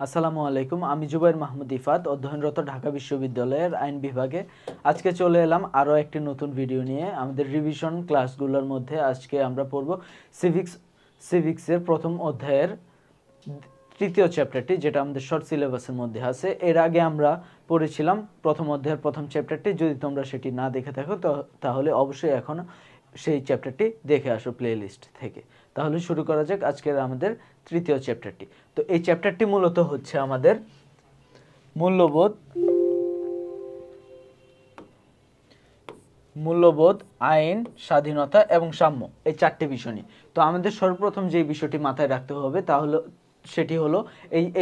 আসসালামু আলাইকুম। আমি জুবাইর মাহমুদ ইফাত, অধ্যয়নরত ঢাকা বিশ্ববিদ্যালয়ের আইন বিভাগে। আজকে চলে এলাম আরও একটি নতুন ভিডিও নিয়ে। আমাদের রিভিশন ক্লাসগুলোর মধ্যে আজকে আমরা পড়ব সিভিক্সের প্রথম অধ্যায়ের তৃতীয় চ্যাপ্টারটি, যেটা আমাদের শর্ট সিলেবাসের মধ্যে আছে। এর আগে আমরা পড়েছিলাম প্রথম অধ্যায়ের প্রথম চ্যাপ্টারটি। যদি তোমরা সেটি না দেখে থাকো তাহলে অবশ্যই এখন সেই চ্যাপ্টারটি দেখে আসো প্লে লিস্ট থেকে। তাহলে শুরু করা যাক আজকের আমাদের তৃতীয় চ্যাপ্টারটি। তো এই চ্যাপ্টারটি মূলত হচ্ছে আমাদের মূল্যবোধ, আইন, স্বাধীনতা এবং সাম্য, এই চারটি বিষয় নিয়ে। তো আমাদের সর্বপ্রথম যে বিষয়টি মাথায় রাখতে হবে তাহলে সেটি হলো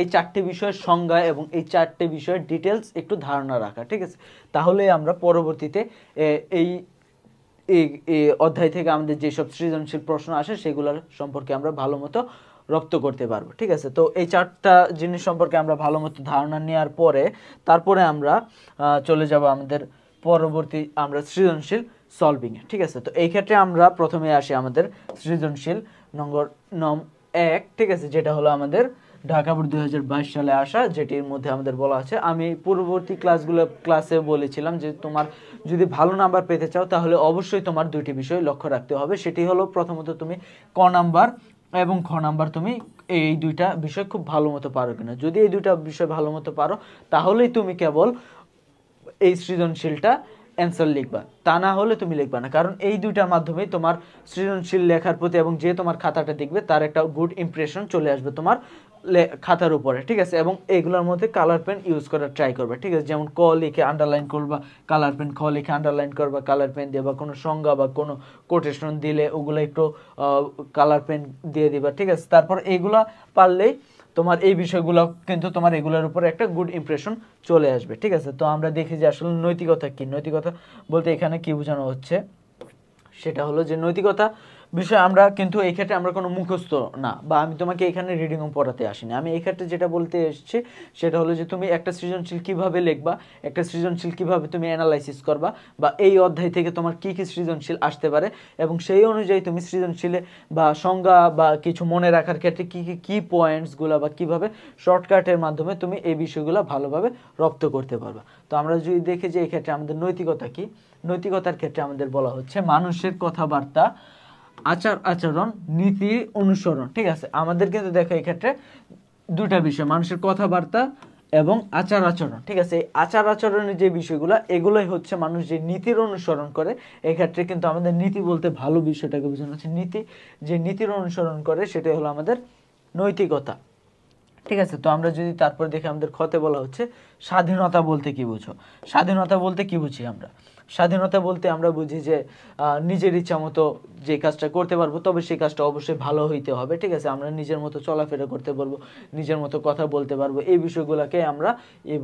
এই চারটি বিষয়ের সংজ্ঞা এবং এই চারটি বিষয়ের ডিটেলস একটু ধারণা রাখা, ঠিক আছে? তাহলে আমরা পরবর্তীতে এই অধ্যায় থেকে আমাদের যেসব সৃজনশীল প্রশ্ন আসে সেগুলোর সম্পর্কে আমরা ভালো মতো রপ্ত করতে পারবো, ঠিক আছে? তো এই চারটা জিনিস সম্পর্কে আমরা ভালো মতো ধারণা নেওয়ার পরে তারপরে আমরা চলে যাব আমাদের পরবর্তী সৃজনশীল সলভিংয়ে, ঠিক আছে? তো এই ক্ষেত্রে আমরা প্রথমে আসি আমাদের সৃজনশীল নম 1, ঠিক আছে, যেটা হলো আমাদের ঢাকা বোর্ড 2022 সালে আসা, যেটির মধ্যে আমাদের বলা আছে। আমি পূর্ববর্তী ক্লাসে বলেছিলাম যে তোমার যদি ভালো নাম্বার পেতে চাও তাহলে অবশ্যই তোমার দুইটি বিষয় লক্ষ্য রাখতে হবে। সেটি হলো প্রথমত তুমি ক নাম্বার এবং খ নাম্বার তুমি এই দুইটা বিষয় খুব ভালো মতো পারো কিনা। যদি এই দুইটা বিষয় ভালো মতো পারো তাহলেই তুমি কেবল এই সৃজনশীলটা অ্যান্সার লিখবা, তা না হলে তুমি লিখবা না। কারণ এই দুইটার মাধ্যমে তোমার সৃজনশীল লেখার প্রতি এবং যে তোমার খাতাটা দেখবে তার একটা গুড ইমপ্রেশন চলে আসবে তোমার খাতার উপরে, ঠিক আছে? এবং এইগুলোর মধ্যে কালার পেন ইউজ করার ট্রাই করবে, ঠিক আছে? যেমন ক লিখে আন্ডারলাইন করবা কালার পেন, খ লিখে আন্ডারলাইন করবা কালার পেন দিয়ে, বা কোনো সংজ্ঞা বা কোনো কোটেশন দিলে ওগুলো একটু কালার পেন দিয়ে দিবা, ঠিক আছে? তারপর এইগুলা পারলেই তোমার এই বিষয়গুলো কিন্তু তোমার এগুলোর উপরে একটা গুড ইমপ্রেশন চলে আসবে, ঠিক আছে? তো আমরা দেখি যে আসলে নৈতিকতা কি। নৈতিকতা বলতে এখানে কি বোঝানো হচ্ছে সেটা হলো যে নৈতিকতা বিষয় আমরা কিন্তু এই ক্ষেত্রে আমরা কোনো মুখস্থ না, বা আমি তোমাকে এখানে রিডিংও পড়াতে আসিনি। আমি এই ক্ষেত্রে যেটা বলতে এসেছি সেটা হলো যে তুমি একটা সৃজনশীল কিভাবে লিখবা, একটা সৃজনশীল কিভাবে তুমি অ্যানালাইসিস করবা, বা এই অধ্যায় থেকে তোমার কি কি সৃজনশীল আসতে পারে এবং সেই অনুযায়ী তুমি সৃজনশীলে বা সংজ্ঞা বা কিছু মনে রাখার ক্ষেত্রে কি পয়েন্টসগুলো বা কিভাবে শর্টকাটের মাধ্যমে তুমি এই বিষয়গুলো ভালোভাবে রপ্ত করতে পারবা। তো আমরা যদি দেখি যে এই ক্ষেত্রে আমাদের নৈতিকতা কি, নৈতিকতার ক্ষেত্রে আমাদের বলা হচ্ছে মানুষের কথাবার্তা, আচার আচরণ, নীতি অনুসরণ, ঠিক আছে? আমাদের কিন্তু দেখো এই ক্ষেত্রে দুইটা বিষয়, মানুষের কথাবার্তা এবং আচার আচরণ, ঠিক আছে? এই আচার আচরণের যে বিষয়গুলো এগুলোই হচ্ছে মানুষ যে নীতির অনুসরণ করে। এক্ষেত্রে কিন্তু আমাদের নীতি বলতে ভালো বিষয়টাকে বোঝানো হচ্ছে নীতি, যে নীতির অনুসরণ করে সেটাই হলো আমাদের নৈতিকতা, ঠিক আছে? তো আমরা যদি তারপর দেখি আমাদের খতে বলা হচ্ছে স্বাধীনতা বলতে কি বুঝো। স্বাধীনতা বলতে কি বুঝি আমরা? স্বাধীনতা বলতে আমরা বুঝি যে নিজের ইচ্ছা মতো যে কাজটা করতে পারবো, তবে সেই কাজটা অবশ্যই ভালো হইতে হবে, ঠিক আছে? আমরা নিজের মতো চলাফেরা করতে পারবো, নিজের মতো কথা বলতে পারবো, এই বিষয়গুলোকে আমরা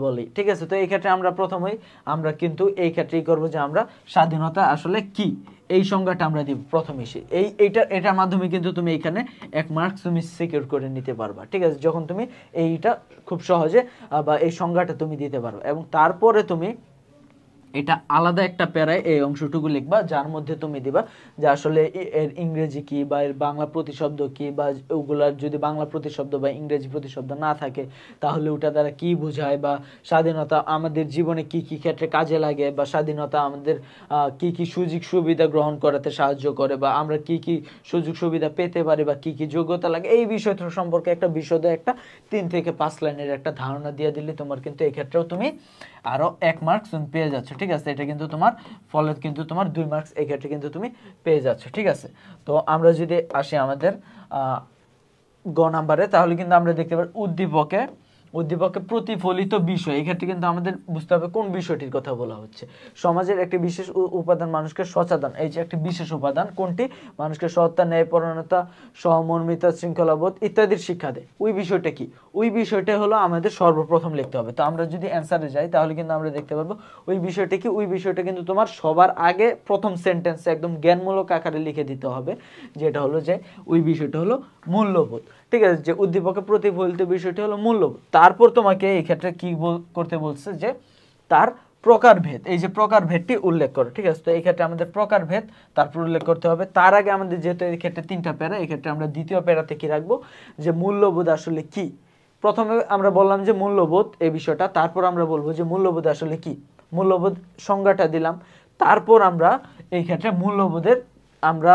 বলি, ঠিক আছে? তো এই ক্ষেত্রে আমরা প্রথমেই আমরা কিন্তু এই ক্ষেত্রেই করবো যে আমরা স্বাধীনতা আসলে কি এই সংজ্ঞাটা আমরা দিব প্রথমে। এটার মাধ্যমে কিন্তু তুমি এখানে 1 মার্কস তুমি সিকিউর করে নিতে পারবা, ঠিক আছে? যখন তুমি এইটা খুব সহজে বা এই সংজ্ঞাটা তুমি দিতে পারো, এবং তারপরে তুমি এটা আলাদা একটা প্যারায় এই অংশটুকু লিখবা, যার মধ্যে তুমি দিবা যে আসলে এর ইংরেজি কি বা এর বাংলা প্রতিশব্দ কি, বা ওগুলার যদি বাংলা প্রতিশব্দ বা ইংরেজি প্রতিশব্দ না থাকে তাহলে ওটা দ্বারা কি বোঝায়, বা স্বাধীনতা আমাদের জীবনে কি কি ক্ষেত্রে কাজে লাগে, বা স্বাধীনতা আমাদের কি কি সুযোগ সুবিধা গ্রহণ করাতে সাহায্য করে, বা আমরা কি কি সুযোগ সুবিধা পেতে পারি, বা কি কি যোগ্যতা লাগে, এই বিষয়টা সম্পর্কে একটা বিশদে একটা 3 থেকে 5 লাইনের একটা ধারণা দিয়ে দিলে তোমার কিন্তু এই ক্ষেত্রেও তুমি আরো 1 মার্কস তুমি পেয়ে যাচ্ছ, ঠিক আছে? এটা কিন্তু তোমার ফলে কিন্তু তোমার 2 মার্কস এই ক্ষেত্রে কিন্তু তুমি পেয়ে যাচ্ছ, ঠিক আছে? তো আমরা যদি আসি আমাদের গ নাম্বারে, তাহলে কিন্তু আমরা দেখতে পাই উদ্দীপকে প্রতিফলিত বিষয়। এই ক্ষেত্রে কিন্তু আমাদের বুঝতে হবে কোন বিষয়টির কথা বলা হচ্ছে। সমাজের একটি বিশেষ উপাদান মানুষকে সচেতন, এই যে একটি বিশেষ উপাদান, কোনটি? মানুষকে সত্তা, ন্যায়পরায়ণতা, সহমর্মিতা, শৃঙ্খলাবোধ ইত্যাদির শিক্ষা দেয়। ওই বিষয়টা কি? ওই বিষয়টা হলো আমাদের সর্বপ্রথম লিখতে হবে। তো আমরা যদি অ্যান্সারে যাই তাহলে কিন্তু আমরা দেখতে পারবো ওই বিষয়টা কি। ওই বিষয়টা কিন্তু তোমার সবার আগে প্রথম সেন্টেন্সে একদম জ্ঞানমূলক আকারে লিখে দিতে হবে, যেটা হলো যে ওই বিষয়টা হলো মূল্যবোধ, ঠিক আছে? যে উদ্দীপকে প্রতিফলিত বিষয়টি হলো মূল্যবোধ। তারপর তোমাকে এই ক্ষেত্রে কি করতে বলছে যে তার প্রকারভেদ, এই যে প্রকারভেদটি উল্লেখ করো, ঠিক আছে? তো এই ক্ষেত্রে আমাদের প্রকারভেদ তারপর উল্লেখ করতে হবে। তার আগে আমাদের যেহেতু এই ক্ষেত্রে 3টা প্যারা, এই ক্ষেত্রে আমরা দ্বিতীয় প্যারাতে কি রাখবো যে মূল্যবোধ আসলে কি, প্রথমে আমরা বললাম যে মূল্যবোধ এই বিষয়টা, তারপর আমরা বলবো যে মূল্যবোধ আসলে কি, মূল্যবোধ সংজ্ঞাটা দিলাম। তারপর আমরা এই ক্ষেত্রে মূল্যবোধের আমরা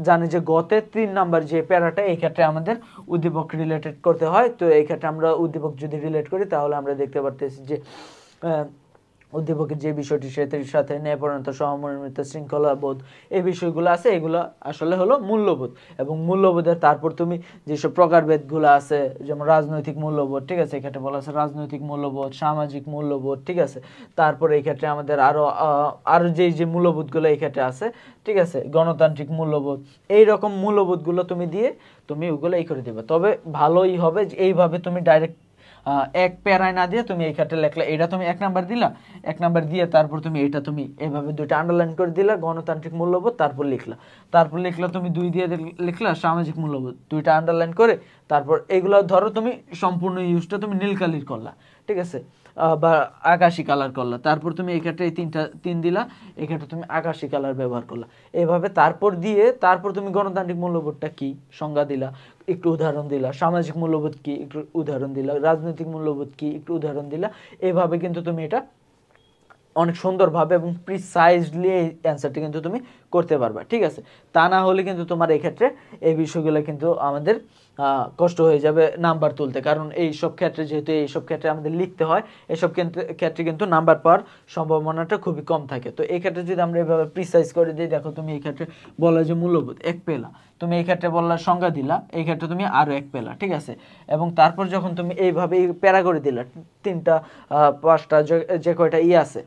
জানি যে গতে 3 নাম্বার যে প্যারাটা, এই ক্ষেত্রে আমাদের উদ্দীপক রিলেটেড করতে হয়। তো এই ক্ষেত্রে আমরা উদ্দীপক যদি রিলেট করি তাহলে আমরা দেখতে পারতেছি যে উদ্দীপকের যে বিষয়টি সেটির সাথে ন্যায়পরায়ণতা, সহমর্মিতা, শৃঙ্খলাবোধ এই বিষয়গুলো আছে, এগুলো আসলে হলো মূল্যবোধ। এবং মূল্যবোধের তারপর তুমি যেসব প্রকারভেদগুলো আছে, যেমন রাজনৈতিক মূল্যবোধ, ঠিক আছে, এক্ষেত্রে বলা আছে রাজনৈতিক মূল্যবোধ, সামাজিক মূল্যবোধ, ঠিক আছে। তারপর এই ক্ষেত্রে আমাদের আরো যে মূল্যবোধগুলো এই ক্ষেত্রে আছে, ঠিক আছে, গণতান্ত্রিক মূল্যবোধ, এই রকম মূল্যবোধগুলো তুমি দিয়ে তুমি ওগুলো এই করে দিবে। তবে ভালোই হবে যে এইভাবে তুমি ডাইরেক্ট এক প্যারায় না দিয়ে তুমি এই ক্ষেত্রে লেখলে, এটা তুমি 1 নাম্বার দিলা, 1 নাম্বার দিয়ে তারপর তুমি এটা তুমি এইভাবে দুইটা আন্ডারলাইন করে দিলা, গণতান্ত্রিক মূল্যবোধ, তারপর লিখলা তুমি 2 দিয়ে লিখলা সামাজিক মূল্যবোধ, দুইটা আন্ডারলাইন করে তারপর এগুলো ধরো তুমি সম্পূর্ণ ইউজটা তুমি নীল কালির করলা, ঠিক আছে, বা আকাশি কালার করলা। তারপর তুমি এই ক্ষেত্রে এই 3 দিলা, এই ক্ষেত্রে তুমি আকাশি কালার ব্যবহার করলা, এইভাবে তারপর তুমি গণতান্ত্রিক মূল্যবোধটা কি সংজ্ঞা দিলা, একটু উদাহরণ দিলা, সামাজিক মূল্যবোধ কি একটু উদাহরণ দিলা, রাজনৈতিক মূল্যবোধ কি একটু উদাহরণ দিলা। এইভাবে কিন্তু তুমি এটা অনেক সুন্দরভাবে এবং প্রিসাইজলি এই অ্যান্সারটি কিন্তু তুমি করতে পারবা, ঠিক আছে। তা না হলে কিন্তু তোমার এই ক্ষেত্রে এই বিষয়গুলো কিন্তু আমাদের কষ্ট হয়ে যাবে নাম্বার তুলতে, কারণ এইসব ক্ষেত্রে যেহেতু এইসব ক্ষেত্রে আমাদের লিখতে হয়, এসব ক্ষেত্রে কিন্তু নাম্বার পাওয়ার সম্ভাবনাটা খুবই কম থাকে। তো এই ক্ষেত্রে যদি আমরা এভাবে প্রিসাইজ করে দিই, দেখো তুমি এই ক্ষেত্রে বলা যে মূল্যবোধ 1 পেলা, তুমি এই ক্ষেত্রে বললা সংজ্ঞা দিলা, এই ক্ষেত্রে তুমি আরো 1 পেলা, ঠিক আছে। এবং তারপর যখন তুমি এইভাবে প্যারা করে দিলা, 3টা 5টা যে কয়টা আছে,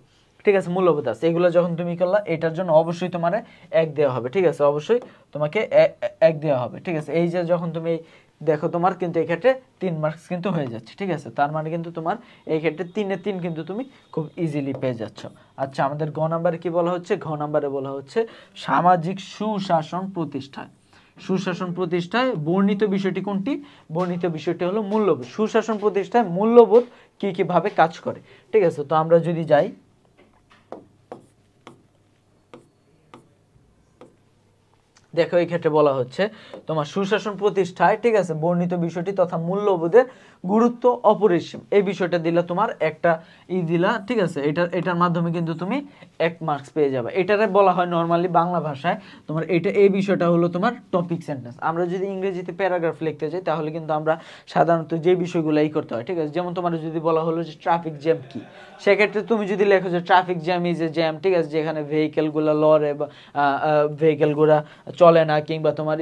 ঠিক আছে, মূল্যবোধ আছে, এগুলো যখন তুমি করলা, এটার জন্য অবশ্যই তোমার 1 দেওয়া হবে, ঠিক আছে, অবশ্যই তোমাকে 1 দেওয়া হবে, ঠিক আছে। এই যে যখন তুমি দেখো তোমার কিন্তু এই ক্ষেত্রে 3 মার্কস কিন্তু হয়ে যাচ্ছে, ঠিক আছে। তার মানে কিন্তু তোমার এই ক্ষেত্রে 3 এ 3 কিন্তু তুমি খুব ইজিলি পেয়ে যাচ্ছ। আচ্ছা, আমাদের ঘ নাম্বারে কি বলা হচ্ছে? ঘ নাম্বারে বলা হচ্ছে সামাজিক সুশাসন প্রতিষ্ঠায়। সুশাসন প্রতিষ্ঠায় বর্ণিত বিষয়টি কোনটি? বর্ণিত বিষয়টি হলো মূল্যবোধ। সুশাসন প্রতিষ্ঠায় মূল্যবোধ কি ভাবে কাজ করে, ঠিক আছে। তো আমরা যদি যাই, দেখো এই ক্ষেত্রে বলা হচ্ছে তোমার সুশাসন প্রতিষ্ঠায়, ঠিক আছে, বর্ণিত বিষয়টি তথা মূল্যবোধের গুরুত্ব অপরিসীম, এই বিষয়টা দিলা তোমার একটা দিলা, ঠিক আছে। এটার মাধ্যমে কিন্তু তুমি 1 মার্কস পেয়ে যাবে। এটারে বলা হয় নরমালি বাংলা ভাষায় তোমার এই বিষয়টা হলো তোমার টপিক সেন্টেন্স। আমরা যদি ইংরেজিতে প্যারাগ্রাফ লিখতে যাই তাহলে কিন্তু আমরা সাধারণত যে বিষয়গুলো করতে হয়, ঠিক আছে। যেমন তোমার যদি বলা হলো যে ট্রাফিক জ্যাম কি, সেক্ষেত্রে তুমি যদি লেখো যে traffic jam is a jam, ঠিক আছে, যেখানে ভেহিকেলগুলো লড়ে বা ভেহিকেলগুলো চলে না কিংবা তোমার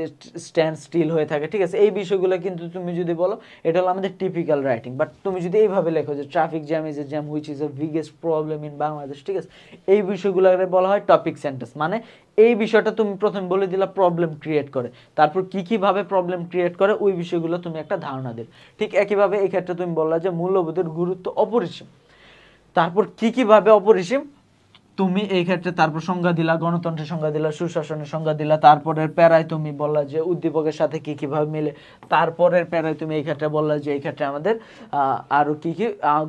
স্ট্যান্ড স্টিল হয়ে থাকে, ঠিক আছে, এই বিষয়গুলো কিন্তু তুমি যদি বলো, এটা হলো আমাদের টিপিক্যাল রাইটিং। বাট তুমি যদি এইভাবে লেখো যে traffic jam is a jam which is a biggest problem in Bangladesh, ঠিক আছে, এই বিষয়গুলোকে বলা হয় টপিক সেন্টেন্স। মানে এই বিষয়টা তুমি প্রথম বলে দিলা প্রবলেম ক্রিয়েট করে, তারপর কিভাবে প্রবলেম ক্রিয়েট করে ওই বিষয়গুলো তুমি একটা ধারণা দিলে। ঠিক একইভাবে এই ক্ষেত্রে তুমি বললা যে মূল্যবোধের গুরুত্ব অপরিসীম, তারপর কিভাবে অপরিসীম তুমি এই ক্ষেত্রে তারপর সংজ্ঞা দিলা, গণতন্ত্রের সংজ্ঞা দিলা, সুশাসনের সংজ্ঞা দিলা, তারপরের প্যারায় তুমি বললা যে উদ্দীপকের সাথে কিভাবে মিলে, তারপরের প্যারায় তুমি এই ক্ষেত্রে বললা যে এই ক্ষেত্রে আমাদের আরো কি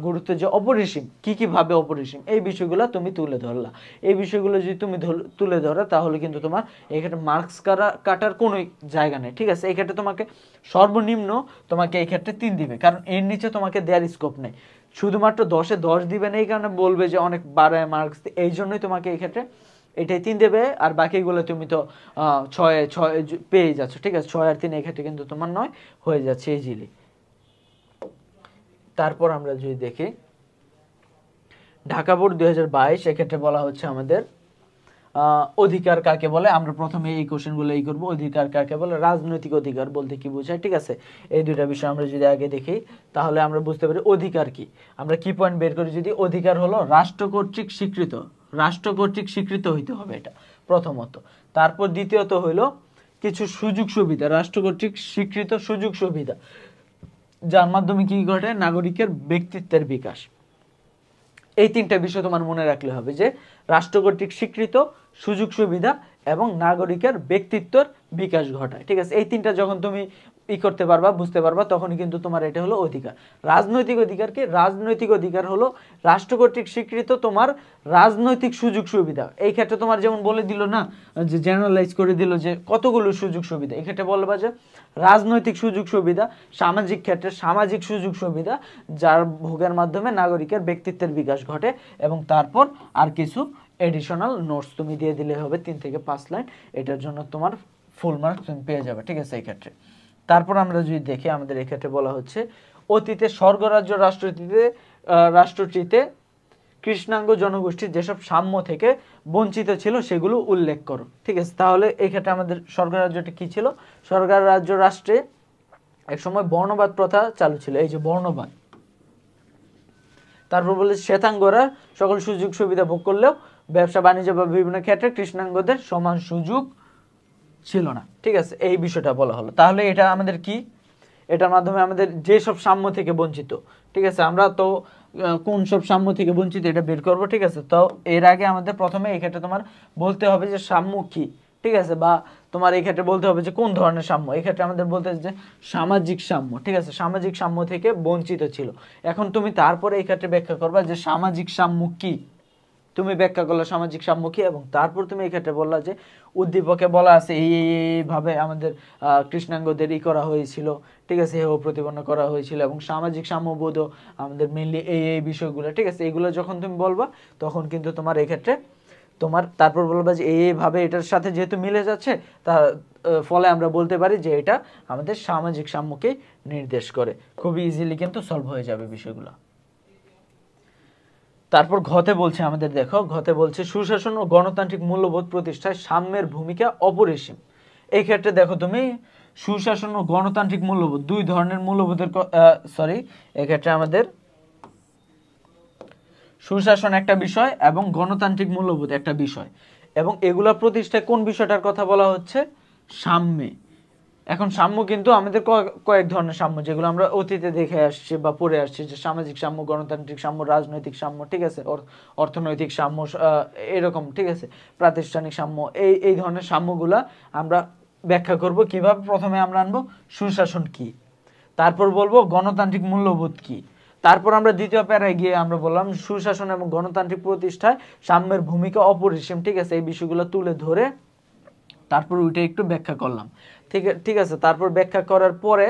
গুরুত্ব যে অপরিসীম, কিভাবে অপরিসীম, এই বিষয়গুলো তুমি তুলে ধরলা। এই বিষয়গুলো যদি তুমি তুলে ধরো তাহলে কিন্তু তোমার এই ক্ষেত্রে মার্কস কাটার কোনো জায়গা নেই, ঠিক আছে। এই ক্ষেত্রে তোমাকে সর্বনিম্ন তোমাকে এই ক্ষেত্রে 3 দিবে, কারণ এর নিচে তোমাকে দেওয়ার স্কোপ নেই। শুধুমাত্র 10-এ 10 দিবে না, এই কারণে বলবে যে অনেক বাড়ায় মার্কস, এই জন্যই তোমাকে এই ক্ষেত্রে এটাই 3 দেবে, আর বাকিগুলো তুমি তো 6 পেয়ে যাচ্ছ, ঠিক আছে। 6 আর 3 এই ক্ষেত্রে কিন্তু তোমার 9 হয়ে যাচ্ছে ইজিলি। তারপর আমরা যদি দেখি ঢাকা বোর্ড 2022, এক্ষেত্রে বলা হচ্ছে আমাদের অধিকার কাকে বলে। আমরা প্রথমে এই কোশ্চেনগুলো করব। অধিকার কাকে বলে? রাজনৈতিক অধিকার বলতে কি বোঝায়, ঠিক আছে। এই দুইটা বিষয় আমরা যদি আগে দেখি তাহলে আমরা বুঝতে পারি অধিকার কি। আমরা কি পয়েন্ট বের করি, যদি অধিকার হলো রাষ্ট্র কর্তৃক স্বীকৃত হইতে হবে, এটা প্রথমত। তারপর দ্বিতীয়ত হইলো কিছু সুযোগ সুবিধা, রাষ্ট্র কর্তৃক স্বীকৃত সুযোগ সুবিধা, যার মাধ্যমে কি ঘটে, নাগরিকের ব্যক্তিত্বের বিকাশ। এই 3টা বিষয় তোমার মনে রাখলে হবে যে রাষ্ট্র কর্তৃক স্বীকৃত সুযোগ সুবিধা এবং নাগরিকের ব্যক্তিত্বের বিকাশ ঘটায়, ঠিক আছে। এই 3টা যখন তুমি করতে পারবা, বুঝতে পারবা, তখনই কিন্তু তোমার এটা হলো অধিকার। রাজনৈতিক অধিকার কি? রাজনৈতিক অধিকার হলো রাষ্ট্র কর্তৃক স্বীকৃত তোমার রাজনৈতিক সুযোগ সুবিধা। এই ক্ষেত্রে তোমার যেমন বলে দিল না, যে জেনারেলাইজ করে দিল যে কতগুলো সুযোগ সুবিধা, এই ক্ষেত্রে বলবা যে রাজনৈতিক সুযোগ সুবিধা, সামাজিক ক্ষেত্রে সামাজিক সুযোগ সুবিধা যার ভোগের মাধ্যমে নাগরিকের ব্যক্তিত্বের বিকাশ ঘটে, এবং তারপর আর কিছু এডিশনাল নোটস তুমি দিয়ে দিলে হবে 3 থেকে 5 লাইন, এটার জন্য তোমার ফুল মার্কস তুমি পেয়ে যাবে, ঠিক আছে এই ক্ষেত্রে। তারপর আমরা যদি দেখি, আমাদের এই ক্ষেত্রে বলা হচ্ছে অতীতে স্বর্গরাজ্য রাষ্ট্রটিতে কৃষ্ণাঙ্গ জনগোষ্ঠীর যেসব সাম্য থেকে বঞ্চিত ছিল সেগুলো উল্লেখ করো, ঠিক আছে। তাহলে এই ক্ষেত্রে আমাদের স্বর্গরাজ্যটা কি ছিল? স্বর্গরাজ্য রাষ্ট্রে এক সময় বর্ণবাদ প্রথা চালু ছিল, এই যে বর্ণবাদ। তারপর বলে শ্বেতাঙ্গরা সকল সুযোগ সুবিধা ভোগ করলেও ব্যবসা বাণিজ্য বা বিভিন্ন ক্ষেত্রে কৃষ্ণাঙ্গদের সমান সুযোগ ছিল না, ঠিক আছে, এই বিষয়টা বলা হলো। তাহলে এটা আমাদের কি? এটার মাধ্যমে আমাদের যেসব সাম্য থেকে বঞ্চিত, ঠিক আছে, আমরা তো কোন সব সাম্য থেকে বঞ্চিত এটা বের করব, ঠিক আছে। তো এর আগে আমাদের প্রথমে এই ক্ষেত্রে তোমার বলতে হবে যে সাম্য কি, ঠিক আছে, বা তোমার এই ক্ষেত্রে বলতে হবে যে কোন ধরনের সাম্য। এই ক্ষেত্রে আমাদের বলতে হবে যে সামাজিক সাম্য, ঠিক আছে, সামাজিক সাম্য থেকে বঞ্চিত ছিল। এখন তুমি তারপরে এই ক্ষেত্রে ব্যাখ্যা করবা যে সামাজিক সাম্য কি, তুমি ব্যাখ্যা করলে সামাজিক সাম্য কি, এবং তারপর তুমি এই ক্ষেত্রে বললা যে উদ্দীপকে বলা আছে এইভাবে আমাদের কৃষ্ণাঙ্গদের করা হয়েছিল, ঠিক আছে, হেয় প্রতিপন্ন করা হয়েছিল, এবং সামাজিক সাম্যবোধও আমাদের মেনলি এই বিষয়গুলো, ঠিক আছে। এগুলো যখন তুমি বলবা তখন কিন্তু তোমার এই ক্ষেত্রে তোমার তারপর বলবা যে এইভাবে এটার সাথে যেহেতু মিলে যাচ্ছে, তার ফলে আমরা বলতে পারি যে এটা আমাদের সামাজিক সাম্যকে নির্দেশ করে। খুবই ইজিলি কিন্তু সলভ হয়ে যাবে বিষয়গুলো। তারপর ঘতে বলছে আমাদের, দেখো ঘতে বলছে সুশাসন ও গণতান্ত্রিক মূল্যবোধ প্রতিষ্ঠায় সাম্যের ভূমিকা অপরিসীম। এই ক্ষেত্রে দেখো তুমি সুশাসন ও গণতান্ত্রিক মূল্যবোধ, দুই ধরনের মূল্যবোধের এক্ষেত্রে আমাদের সুশাসন একটা বিষয় এবং গণতান্ত্রিক মূল্যবোধ একটা বিষয়, এবং এগুলা প্রতিষ্ঠায় কোন বিষয়টার কথা বলা হচ্ছে? সাম্যে। এখন সাম্য কিন্তু আমাদের কয়েক ধরনের সাম্য, যেগুলো আমরা অতীতে দেখে আসছি বা পড়ে আসছি, যে সামাজিক সাম্য, গণতান্ত্রিক সাম্য, রাজনৈতিক সাম্য, ঠিক আছে, অর্থনৈতিক সাম্য, এরকম, ঠিক আছে, প্রাতিষ্ঠানিক সাম্য, এই ধরনের সাম্যগুলা আমরা ব্যাখ্যা করব কিভাবে। প্রথমে আমরা আনবো সুশাসন কি, তারপর বলবো গণতান্ত্রিক মূল্যবোধ কি, তারপর আমরা দ্বিতীয় প্যারায় গিয়ে আমরা বললাম সুশাসন এবং গণতান্ত্রিক প্রতিষ্ঠায় সাম্যের ভূমিকা অপরিসীম, ঠিক আছে, এই বিষয়গুলো তুলে ধরে তারপর ওইটা একটু ব্যাখ্যা করলাম, ঠিক আছে। তারপর ব্যাখ্যা করার পরে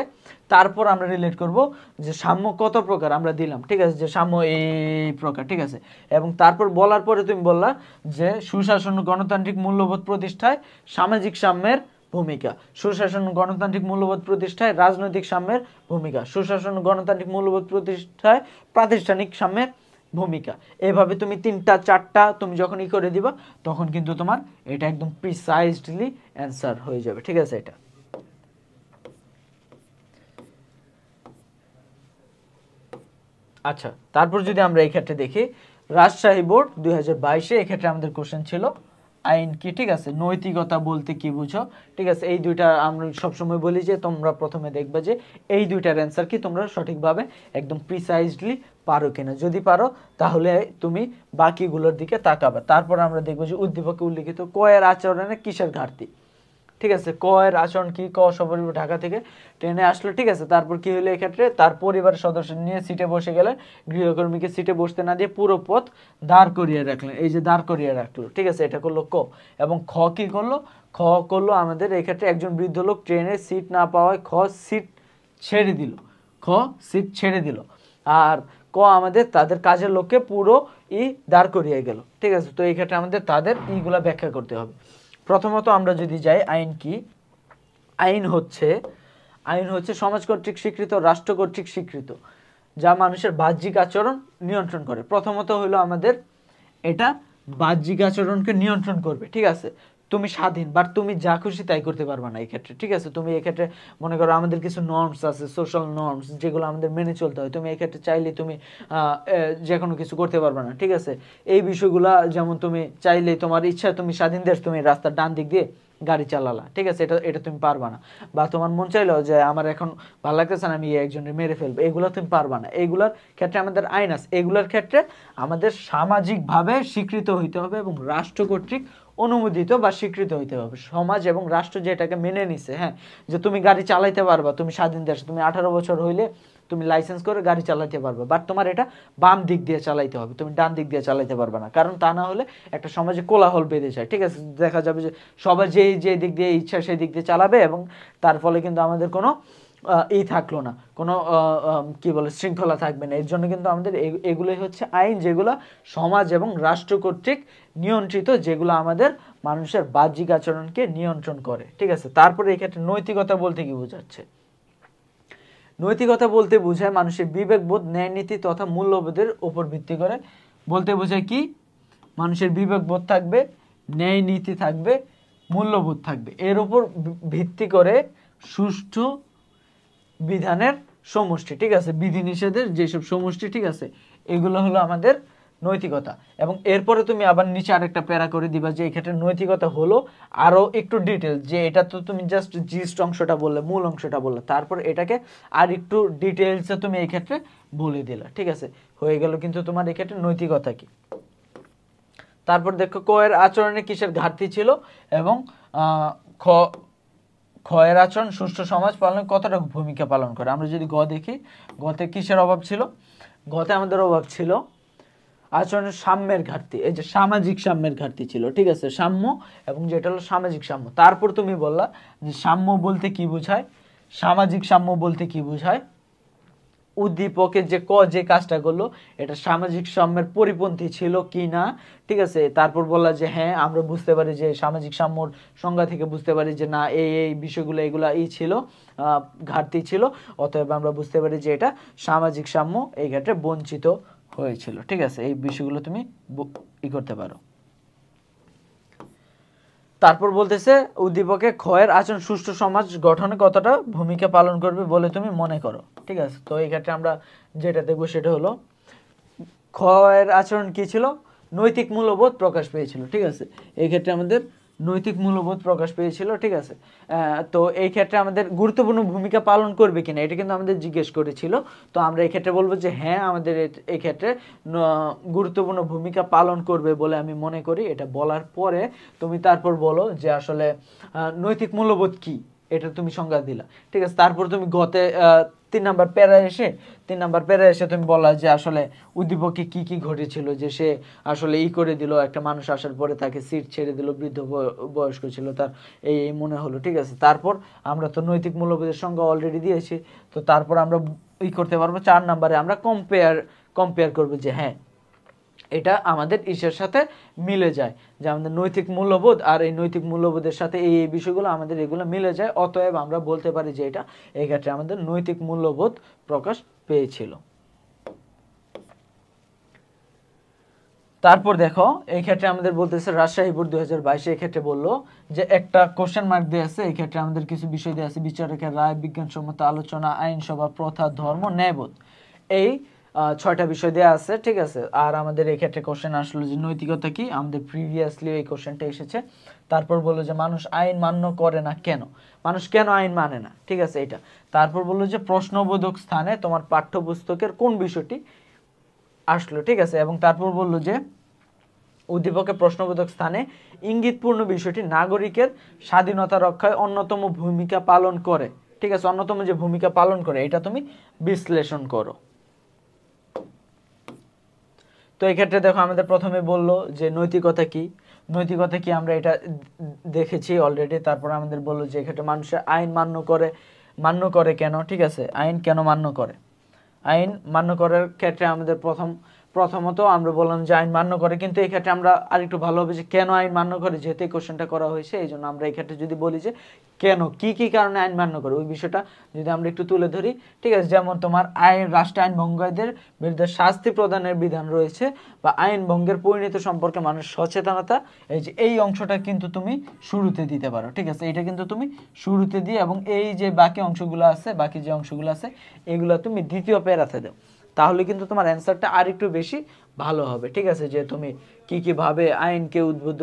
তারপর আমরা রিলেট করব যে সাম্য কত প্রকার আমরা দিলাম, ঠিক আছে, যে সাম্য এই প্রকার, ঠিক আছে। এবং তারপর বলার পরে তুমি বললা যে সুশাসন গণতান্ত্রিক মূল্যবোধ প্রতিষ্ঠায় সামাজিক সাম্যের ভূমিকা, সুশাসন গণতান্ত্রিক মূল্যবোধ প্রতিষ্ঠায় রাজনৈতিক সাম্যের ভূমিকা, সুশাসন গণতান্ত্রিক মূল্যবোধ প্রতিষ্ঠায় প্রাতিষ্ঠানিক সাম্যের ভূমিকা। এভাবে তুমি 3টা 4টা তুমি যখন করে দিবা তখন কিন্তু তোমার এটা একদম প্রিসাইজলি অ্যান্সার হয়ে যাবে, ঠিক আছে। এটা আচ্ছা, তারপর যদি আমরা এই ক্ষেত্রে দেখি রাজশাহী বোর্ড 2022-এ এক্ষেত্রে আমাদের কোশ্চেন ছিল আইন কি, ঠিক আছে, নৈতিকতা বলতে কি বুঝো, ঠিক আছে। এই দুইটা আমরা সবসময় বলি যে তোমরা প্রথমে দেখবে যে এই দুইটার অ্যান্সার কি তোমরা সঠিকভাবে একদম প্রিসাইজলি পারো কিনা। যদি পারো তাহলে তুমি বাকিগুলোর দিকে তাকাবে। তারপর আমরা দেখবো যে উদ্দীপকে উল্লিখিত ক এর আচরণে কিসের ঘাটতি, ঠিক আছে, ক এর আচরণ কি? ক সপরিবার ঢাকা থেকে ট্রেনে আসলো, ঠিক আছে। তারপর কি হলো এক্ষেত্রে? তার পরিবারের সদস্য নিয়ে সিটে বসে গেলেন, গৃহকর্মীকে সিটে বসতে না দিয়ে পুরো পথ দাঁড় করিয়ে রাখলেন, এই যে দাঁড় করিয়ে রাখলো, ঠিক আছে, এটা করলো ক। এবং খ কি করলো? খ করলো আমাদের এক্ষেত্রে একজন বৃদ্ধ লোক ট্রেনের সিট না পাওয়ায় খ সিট ছেড়ে দিল, খ সিট ছেড়ে দিল। আর ক আমাদের তাদের কাজের লোককে পুরো দাঁড় করিয়ে গেল, ঠিক আছে। তো এই ক্ষেত্রে আমাদের তাদের ইগুলা ব্যাখ্যা করতে হবে। প্রথমত আমরা যদি যাই আইন কি, আইন হচ্ছে সমাজ কর্তৃক স্বীকৃত, রাষ্ট্র কর্তৃক স্বীকৃত, যা মানুষের বাহ্যিক আচরণ নিয়ন্ত্রণ করে। প্রথমত হলো আমাদের এটা বাহ্যিক আচরণকে নিয়ন্ত্রণ করবে, ঠিক আছে। তুমি স্বাধীন, বাট তুমি যা খুশি তাই করতে পারবে না এই ক্ষেত্রে, ঠিক আছে। তুমি এই ক্ষেত্রে মনে করো আমাদের কিছু নর্মস আছে, সোশ্যাল নর্মস, যেগুলো আমাদের মেনে চলতে হয়। তুমি এই ক্ষেত্রে চাইলে তুমি যে কোনো কিছু করতে পারবে না, ঠিক আছে। এই বিষয়গুলা যেমন তুমি চাইলে তোমার ইচ্ছা তুমি স্বাধীন দেশ তুমি রাস্তার ডান দিক দিয়ে গাড়ি চালালা, ঠিক আছে, এটা তুমি পারবা না। বা তোমার মন চাইলো যে আমার এখন ভালো লাগতেছে না, আমি একজনের মেরে ফেলবো, এগুলো তুমি পারবা না। এগুলোর ক্ষেত্রে আমাদের আইন আছে, এগুলোর ক্ষেত্রে আমাদের সামাজিকভাবে স্বীকৃত হইতে হবে এবং রাষ্ট্র কর্তৃক অনুমোদিত বা স্বীকৃত হইতে হবে। সমাজ এবং রাষ্ট্র যেটাকে মেনে নিছে, হ্যাঁ, যে তুমি গাড়ি চালাইতে পারবা, তুমি স্বাধীন দেশ, তুমি 18 বছর হইলে তুমি লাইসেন্স করে গাড়ি চালাতে পারবে, বাট তোমার এটা বাম দিক দিয়ে চালাইতে হবে, তুমি ডান দিক দিয়ে চালাইতে পারবে না। কারণ তা না হলে একটা সমাজে কোলাহল বেঁধে যায়, ঠিক আছে? দেখা যাবে যে সবাই যে দিক দিয়ে ইচ্ছা সেই দিক দিয়ে চালাবে, এবং তার ফলে কিন্তু আমাদের কোনো থাকলো না, কোনো কি বলে শৃঙ্খলা থাকবে না। এর জন্য কিন্তু আমাদের এগুলোই হচ্ছে আইন, যেগুলো সমাজ এবং রাষ্ট্র কর্তৃক নিয়ন্ত্রিত, যেগুলো আমাদের মানুষের বাহ্যিক আচরণকে নিয়ন্ত্রণ করে, ঠিক আছে? তারপরে এই ক্ষেত্রে নৈতিকতা বলতে কি বোঝাচ্ছে? নৈতিকতা বলতে বোঝায় মানুষের বিবেকবোধ, ন্যায় নীতি তথা মূল্যবোধের উপর ভিত্তি করে। বলতে বোঝায় কি? মানুষের বিবেকবোধ থাকবে, ন্যায় নীতি থাকবে, মূল্যবোধ থাকবে, এর উপর ভিত্তি করে সুষ্ঠু বিধানের সমষ্টি, ঠিক আছে? বিধিনিষেধের যেসব সমষ্টি, ঠিক আছে, এগুলো হলো আমাদের নৈতিকতা। এবং এরপরে তুমি আবার নিচে আরেকটা প্যারা করে দিবা যে এই ক্ষেত্রে নৈতিকতা হলো আরো একটু ডিটেল, যে এটা তো তুমি জাস্ট জিস্ট অংশটা বললে, মূল অংশটা বললে, তারপর এটাকে আর একটু ডিটেলসে তুমি এই ক্ষেত্রে বলে দিলা, ঠিক আছে? হয়ে গেল কিন্তু তোমার এই ক্ষেত্রে নৈতিকতা কি। তারপর দেখো কয়ের আচরণে কিসের ঘাটতি ছিল, এবং ক্ষয়ের আচরণ সুষ্ঠু সমাজ পালনে কতটা ভূমিকা পালন করে। আমরা যদি গ দেখি, গতে কিসের অভাব ছিল? গতে আমাদের অভাব ছিল আচরণের সাম্যের ঘাটতি, এই যে সামাজিক সাম্যের ঘাটতি ছিল, ঠিক আছে? সাম্য, এবং যেটা হলো সামাজিক সাম্য। তারপর তুমি বললা যে সাম্য বলতে কি বোঝায়, সামাজিক সাম্য বলতে কি বোঝায়, উদ্দীপকের যে কাজটা করলো এটা সামাজিক সাম্যের পরিপন্থী ছিল কি না, ঠিক আছে? তারপর বললা যে হ্যাঁ, আমরা বুঝতে পারি যে সামাজিক সাম্যর সংজ্ঞা থেকে বুঝতে পারি যে না, এই বিষয়গুলো এগুলা ছিল, ঘাটতি ছিল, অতএব আমরা বুঝতে পারি যে এটা সামাজিক সাম্য এই ক্ষেত্রে বঞ্চিত হয়েছিল, ঠিক আছে? এই বিষয়গুলো তুমি করতে পারো। তারপর বলতেছে উদ্দীপকে ক্ষয়ের আচরণ সুষ্ঠু সমাজ গঠনে কতটা ভূমিকা পালন করবে বলে তুমি মনে করো, ঠিক আছে? তো এই ক্ষেত্রে আমরা যেটা দেখবো সেটা হলো ক্ষয়ের আচরণ কি ছিল? নৈতিক মূল্যবোধ প্রকাশ পেয়েছিল, ঠিক আছে? এই ক্ষেত্রে আমাদের নৈতিক মূল্যবোধ প্রকাশ পেয়েছিল, ঠিক আছে? তো এই ক্ষেত্রে আমাদের গুরুত্বপূর্ণ ভূমিকা পালন করবে কিনা এটা কিন্তু আমাদের জিজ্ঞেস করেছিল। তো আমরা এই ক্ষেত্রে বলবো যে হ্যাঁ, আমাদের এই ক্ষেত্রে গুরুত্বপূর্ণ ভূমিকা পালন করবে বলে আমি মনে করি। এটা বলার পরে তুমি তারপর বলো যে আসলে নৈতিক মূল্যবোধ কি, এটা তুমি সংজ্ঞা দিলা, ঠিক আছে? তারপর তুমি গতে 3 নাম্বার প্যারায় এসে তুমি বলা যে আসলে উদ্দীপকে কি কি ঘটেছিল, যে সে আসলে করে দিল, একটা মানুষ আসার পরে তাকে সিট ছেড়ে দিল, বৃদ্ধ বয়স্ক ছিল, তার এই মনে হলো, ঠিক আছে? তারপর আমরা তো নৈতিক মূল্যবোধের সংজ্ঞা অলরেডি দিয়েছি, তো তারপর আমরা করতে পারবো 4 নাম্বারে আমরা কম্পেয়ার করবো যে হ্যাঁ, এটা আমাদের ইসের সাথে মিলে যায়, যে আমাদের নৈতিক মূল্যবোধ আর এই নৈতিক মূল্যবোধের সাথে এই বিষয়গুলো আমাদের এগুলো মিলে যায়, অতএব আমরা বলতে পারি যে এটা এই ক্ষেত্রে আমাদের নৈতিক মূল্যবোধ প্রকাশ পেয়েছিল। তারপর দেখো এই ক্ষেত্রে আমাদের বলতেছে রাজশাহী বোর্ড 2022 এই ক্ষেত্রে বললো যে একটা কোশ্চেন মার্ক দিয়ে আছে, এই ক্ষেত্রে আমাদের কিছু বিষয় দিয়ে আছে, বিচারকের রায়, বিজ্ঞানসম্মত আলোচনা, আইনসভা, প্রথা, ধর্ম, ন্যায়বোধ, এই 6টা বিষয় দেওয়া আছে, ঠিক আছে? আর আমাদের এই ক্ষেত্রে কোশ্চেন আসলো যে নৈতিকতা কি, আমাদের প্রিভিয়াসলি এই কোশ্চেনটা এসেছে। তারপর বললো যে মানুষ আইন মান্য করে না কেন, মানুষ কেন আইন মানে না, ঠিক আছে? এটা তারপর বললো যে প্রশ্নবোধক স্থানে তোমার পাঠ্যপুস্তকের কোন বিষয়টি আসলো, ঠিক আছে? এবং তারপর বললো যে উদ্দীপকের প্রশ্নবোধক স্থানে ইঙ্গিতপূর্ণ বিষয়টি নাগরিকের স্বাধীনতা রক্ষায় অন্যতম ভূমিকা পালন করে, ঠিক আছে? অন্যতম যে ভূমিকা পালন করে এটা তুমি বিশ্লেষণ করো। তো এই ক্ষেত্রে দেখো আমাদের প্রথমে বললো যে নৈতিকতা কি, আমরা এটা দেখেছি অলরেডি। তারপর আমাদের বললো যে এক্ষেত্রে মানুষের আইন মান্য করে কেন, ঠিক আছে? আইন কেন মান্য করে, আইন মান্য করার ক্ষেত্রে আমাদের প্রথমত আমরা বললাম যে আইন মান্য করে, কিন্তু এই ক্ষেত্রে আমরা আরেকটু ভালো হবে যে কেন আইন মান্য করে, যেহেতু এই কোশ্চেনটা করা হয়েছে, এই জন্য আমরা এই ক্ষেত্রে যদি বলি যে কেন, কি কারণে আইন মান্য করে, ওই বিষয়টা যদি আমরা একটু তুলে ধরি, ঠিক আছে? যেমন তোমার রাষ্ট্র আইন ভঙ্গকারীদের বিরুদ্ধে শাস্তি প্রদানের বিধান রয়েছে, বা আইন ভঙ্গের পরিণতি সম্পর্কে মানুষ সচেতনতা, এই অংশটা কিন্তু তুমি শুরুতে দিতে পারো, ঠিক আছে? এটা কিন্তু তুমি শুরুতে দিয়ে, এবং এই যে বাকি যে অংশগুলো আছে এগুলো তুমি দ্বিতীয় প্যারাতে দাও, তাহলে কিন্তু তোমার অ্যান্সারটা আর একটু বেশি ভালো হবে, ঠিক আছে? যে তুমি কি ভাবে আইনকে উদ্বুদ্ধ,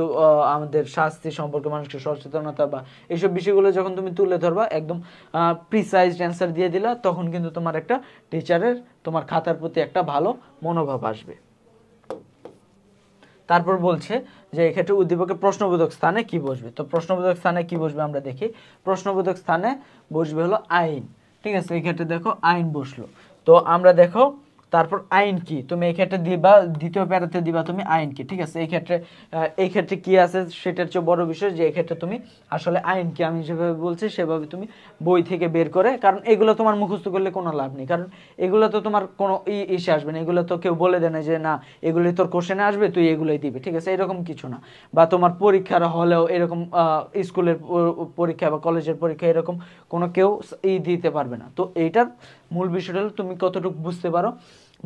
আমাদের শাস্তি সম্পর্কে মানুষকে সচেতনতা, বা এইসব বিষয়গুলো যখন তুমি তুলে ধরবা, একদম প্রিসাইজড অ্যান্সার দিয়ে দিলা, তখন কিন্তু তোমার একটা টিচারের তোমার খাতার প্রতি একটা ভালো মনোভাব আসবে। তারপর বলছে যে এক্ষেত্রে উদ্দীপকের প্রশ্নবোধক স্থানে কি বসবে। তো প্রশ্নবোধক স্থানে কি বসবে আমরা দেখি। প্রশ্নবোধক স্থানে বসবে হলো আইন, ঠিক আছে। এই ক্ষেত্রে দেখো আইন বসলো। তো আমরা দেখো তারপর আইন কি, তুমি এই ক্ষেত্রে দিবা দ্বিতীয় প্যারাতে দিবা তুমি আইন কি, ঠিক আছে। এই ক্ষেত্রে কি আছে সেটার চেয়ে বড় বিষয় যে এই ক্ষেত্রে তুমি আসলে আইন কি, আমি যেভাবে বলছি সেভাবে তুমি বই থেকে বের করে, কারণ এগুলো তোমার মুখস্থ করলে কোনো লাভ নেই, কারণ এগুলো তো তোমার কোনো ইসে আসবে না, এগুলো তো কেউ বলে দেয় না যে না এগুলোই তোর কোশ্চেনে আসবে তুই এগুলোই দিবি, ঠিক আছে, এরকম কিছু না। বা তোমার পরীক্ষার হলেও এরকম স্কুলের পরীক্ষা বা কলেজের পরীক্ষা এরকম কোনো কেউ দিতে পারবে না। তো এইটার মূল বিষয়টা হলো তুমি কতটুকু বুঝতে পারো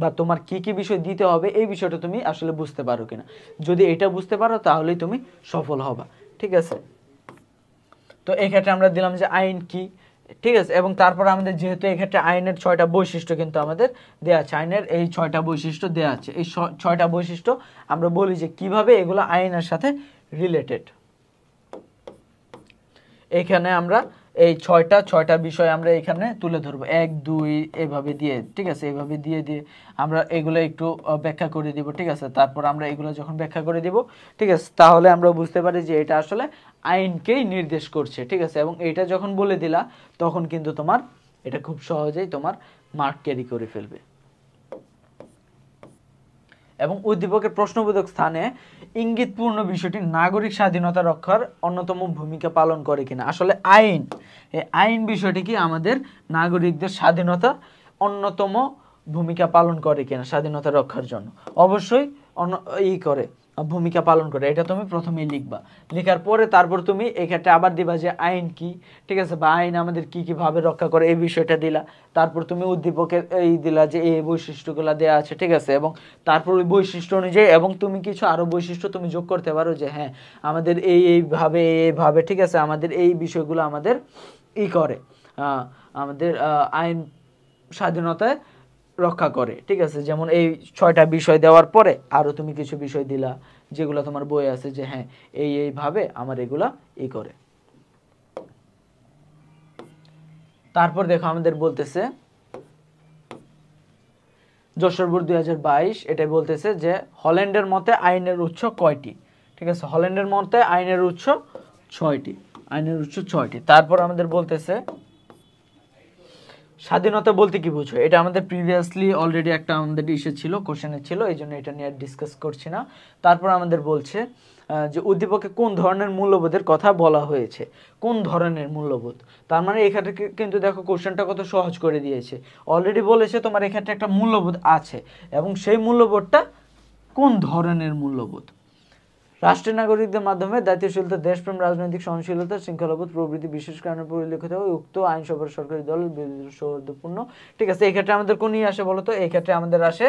বা তোমার কি কি বিষয় দিতে হবে এই বিষয়টা তুমি আসলে বুঝতে পারো কিনা। যদি এটা বুঝতে পারো তাহলেই তুমি সফল হবা, ঠিক আছে। তো এই ক্ষেত্রে আমরা দিলাম যে আইন কি, ঠিক আছে। এবং তারপর আমাদের যেহেতু এই ক্ষেত্রে আইনের 6টা বৈশিষ্ট্য কিন্তু আমাদের দেয়া আছে, আইনের এই 6টা বৈশিষ্ট্য দেয়া আছে। এই 6টা বৈশিষ্ট্য আমরা বলি যে কিভাবে এগুলো আইনের সাথে রিলেটেড। এখানে আমরা এই 6টা বিষয় আমরা এখানে তুলে ধরবো 1 2 এভাবে দিয়ে, ঠিক আছে। এভাবে দিয়ে দিয়ে আমরা এগুলো একটু ব্যাখ্যা করে দিব, ঠিক আছে। তারপর আমরা এগুলো যখন ব্যাখ্যা করে দিব, ঠিক আছে, তাহলে আমরা বুঝতে পারি যে এটা আসলে আইনকেই নির্দেশ করছে, ঠিক আছে। এবং এটা যখন বলে দিলা তখন কিন্তু তোমার এটা খুব সহজেই তোমার মার্ক ক্যারি করে ফেলবে। এবং উদ্দীপকের প্রশ্নবোধক স্থানে ইঙ্গিতপূর্ণ বিষয়টি নাগরিক স্বাধীনতা রক্ষার অন্যতম ভূমিকা পালন করে কিনা। আসলে আইন, এই আইন বিষয়টি কি আমাদের নাগরিকদের স্বাধীনতা অন্যতম ভূমিকা পালন করে কিনা স্বাধীনতা রক্ষার জন্য, অবশ্যই করে ভূমিকা পালন করে। এটা তুমি প্রথমেই লিখবা, লেখার পরে তারপর তুমি এক্ষেত্রে আবার দিবা যে আইন কি, ঠিক আছে, বা আইন আমাদের কি কি ভাবে রক্ষা করে এই বিষয়টা দিলা। তারপর তুমি উদ্দীপকের এই দিলা যে এই বৈশিষ্ট্যগুলো দেওয়া আছে, ঠিক আছে। এবং তারপর ওই বৈশিষ্ট্য অনুযায়ী এবং তুমি কিছু আরো বৈশিষ্ট্য তুমি যোগ করতে পারো যে হ্যাঁ আমাদের এইভাবে, ঠিক আছে, আমাদের এই বিষয়গুলো আমাদের করে আমাদের আইন স্বাধীনতায় রক্ষা করে, ঠিক আছে। যেমন এই 6টা বিষয় দেওয়ার পরে আরো তুমি কিছু বিষয় দিলা যেগুলো তোমার বই আছে যে হ্যাঁ এইভাবে আমার এগুলা করে। তারপর দেখো আমাদের বলতেছে যশোর বোর্ড 2022 এটাই বলতেছে যে হল্যান্ডের মতে আইনের উৎস কয়টি, ঠিক আছে। হল্যান্ডের মতে আইনের উৎস 6টি, আইনের উৎস 6টি। তারপর আমাদের বলতেছে স্বাধীনতা বলতে কি বুঝো, এটা আমাদের প্রিভিয়াসলি অলরেডি একটা আমাদের ইস্যু ছিল, কোশ্চেনে ছিল, এই জন্য এটা নিয়ে ডিসকাস করছি না। তারপর আমাদের বলছে যে উদ্দীপকে কোন ধরনের মূল্যবোধের কথা বলা হয়েছে, কোন ধরনের মূল্যবোধ। তার মানে এখানে কিন্তু দেখো কোশ্চেনটা কত সহজ করে দিয়েছে, অলরেডি বলেছে তোমার এক্ষেত্রে একটা মূল্যবোধ আছে এবং সেই মূল্যবোধটা কোন ধরনের মূল্যবোধ। রাষ্ট্রের নাগরিকদের মাধ্যমে দায়িত্বশীলতা, দেশপ্রেম, রাজনৈতিক সহনশীলতা, শৃঙ্খলাবোধ প্রভৃতি বিশেষ কারণে পরিলক্ষিত হয় উক্ত আইনসভার সরকারি দল সৌহার্দ্যপূর্ণ, ঠিক আছে। এই ক্ষেত্রে আমাদের কোনই আসে বলতো, এই ক্ষেত্রে আমাদের আসে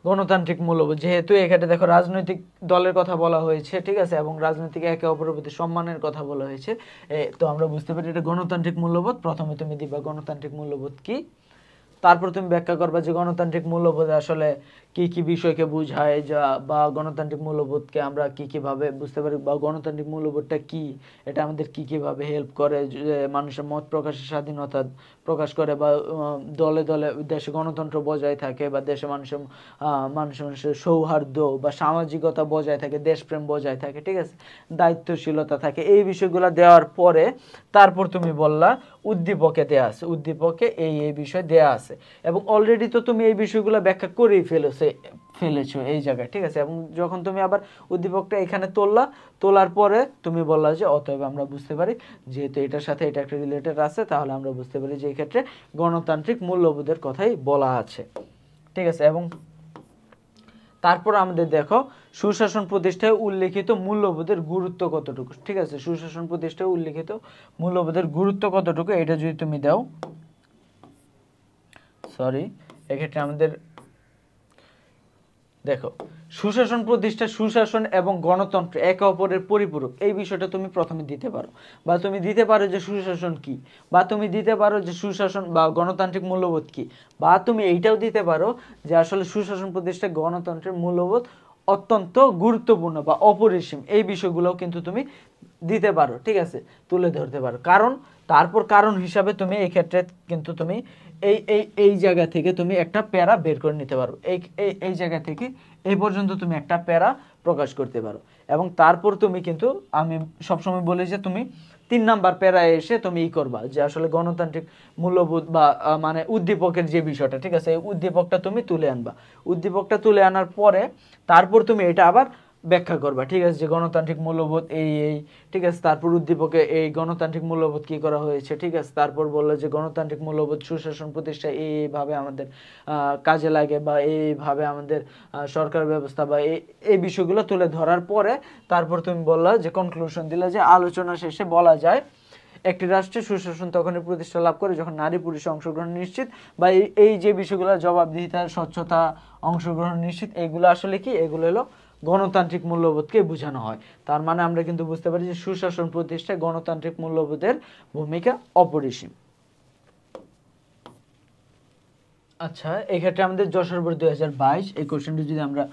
গণতান্ত্রিক মূল্যবোধ। যেহেতু এক্ষেত্রে দেখো রাজনৈতিক দলের কথা বলা হয়েছে, ঠিক আছে, এবং রাজনৈতিক একে অপরের প্রতি সম্মানের কথা বলা হয়েছে, তো আমরা বুঝতে পারি এটা গণতান্ত্রিক মূল্যবোধ। প্রথমে তুমি দিবা গণতান্ত্রিক মূল্যবোধ কি, তারপর তুমি ব্যাখ্যা করবা যে গণতান্ত্রিক মূল্যবোধ আসলে কি কি বিষয়কে বোঝায়, যা বা গণতান্ত্রিক মূল্যবোধকে আমরা কি কিভাবে বুঝতে পারি, বা গণতান্ত্রিক মূল্যবোধটা কি, এটা আমাদের কি কিভাবে হেল্প করে যে মানুষের মত প্রকাশের স্বাধীনতা প্রকাশ করে, বা দলে দলে দেশে গণতন্ত্র বজায় থাকে, বা দেশে মানুষের সৌহার্দ্য বা সামাজিকতা বজায় থাকে, দেশপ্রেম বজায় থাকে, ঠিক আছে, দায়িত্বশীলতা থাকে। এই বিষয়গুলো দেওয়ার পরে তারপর তুমি বললা উদ্দীপকে দেয়া আছে, উদ্দীপকে এই বিষয় দেয়া আছে এবং অলরেডি তো তুমি এই বিষয়গুলো ব্যাখ্যা করেই ফেলেছো এই জায়গায়, ঠিক আছে। এবং যখন তুমি আবার উদ্দীপকটা এখানে তোলার পরে তুমি বললা যে অতএব আমরা বুঝতে পারি যেহেতু এটার সাথে এটা একটা রিলেটেড আছে, তাহলে আমরা বুঝতে পারি যে এই ক্ষেত্রে গণতান্ত্রিক মূল্যবোধের কথাই বলা আছে, ঠিক আছে। এবং তারপর আমাদের দেখো সুশাসন প্রতিষ্ঠায় উল্লেখিত মূল্যবোধের গুরুত্ব কতটুকু, ঠিক আছে। সুশাসন প্রতিষ্ঠায় উল্লেখিত মূল্যবোধের গুরুত্ব কতটুকু এটা যদি তুমি দাও, এক্ষেত্রে আমাদের দেখো সুশাসন প্রতিষ্ঠা, সুশাসন এবং গণতন্ত্র একে অপরের পরিপূরক, এই বিষয়টা তুমি প্রথমে দিতে পারো, বা তুমি দিতে পারো যে সুশাসন কি, বা তুমি দিতে পারো যে সুশাসন বা গণতান্ত্রিক মূল্যবোধ কি, বা তুমি এইটাও দিতে পারো যে আসলে সুশাসন প্রতিষ্ঠায় গণতন্ত্রের মূল্যবোধ অত্যন্ত গুরুত্বপূর্ণ বা অপরিসীম, এই বিষয়গুলোও কিন্তু তুমি দিতে পারো, ঠিক আছে, তুলে ধরতে পারো। কারণ তারপর কারণ হিসাবে তুমি এই ক্ষেত্রে কিন্তু তুমি এই জায়গা থেকে তুমি একটা প্যারা বের করে নিতে পারো, এই জায়গা থেকে এই পর্যন্ত তুমি একটা প্যারা প্রকাশ করতে পারো। এবং তারপর তুমি কিন্তু, আমি সবসময় বলি যে তুমি 3 নাম্বার প্যারায় এসে তুমি করবা যে আসলে গণতান্ত্রিক মূল্যবোধ বা মানে উদ্দীপকের যে বিষয়টা, ঠিক আছে, এই উদ্দীপকটা তুমি তুলে আনবা। উদ্দীপকটা তুলে আনার পরে তারপর তুমি এটা আবার ব্যাখ্যা করবা, ঠিক আছে, যে গণতান্ত্রিক মূল্যবোধ এই, ঠিক আছে, তারপর উদ্দীপকে এই গণতান্ত্রিক মূল্যবোধ কি করা হয়েছে, ঠিক আছে, তারপর বললো যে গণতান্ত্রিক মূল্যবোধ সুশাসন প্রতিষ্ঠা এইভাবে আমাদের কাজে লাগে, বা এইভাবে আমাদের সরকার ব্যবস্থা বা এই বিষয়গুলো তুলে ধরার পরে তারপর তুমি বললা যে কনক্লুশন দিলা যে আলোচনা শেষে বলা যায় একটি রাষ্ট্রে সুশাসন তখনই প্রতিষ্ঠা লাভ করে যখন নারী পুরুষের অংশগ্রহণ নিশ্চিত, বা এই যে বিষয়গুলো জবাবদিহিতা, স্বচ্ছতা, অংশগ্রহণ নিশ্চিত, এইগুলো আসলে কি, এগুলো হলো গণতান্ত্রিক মূল্যবোধকে বোঝানো হয়। তার মানে আমরা কিন্তু বুঝতে পারি যে সুশাসন প্রতিষ্ঠায় গণতান্ত্রিক মূল্যবোধের ভূমিকা অপরিসীম। আচ্ছা, এক্ষেত্রে আমাদের যশোর বোর্ড 2022 এই কোশ্চেনটি যদি আমরা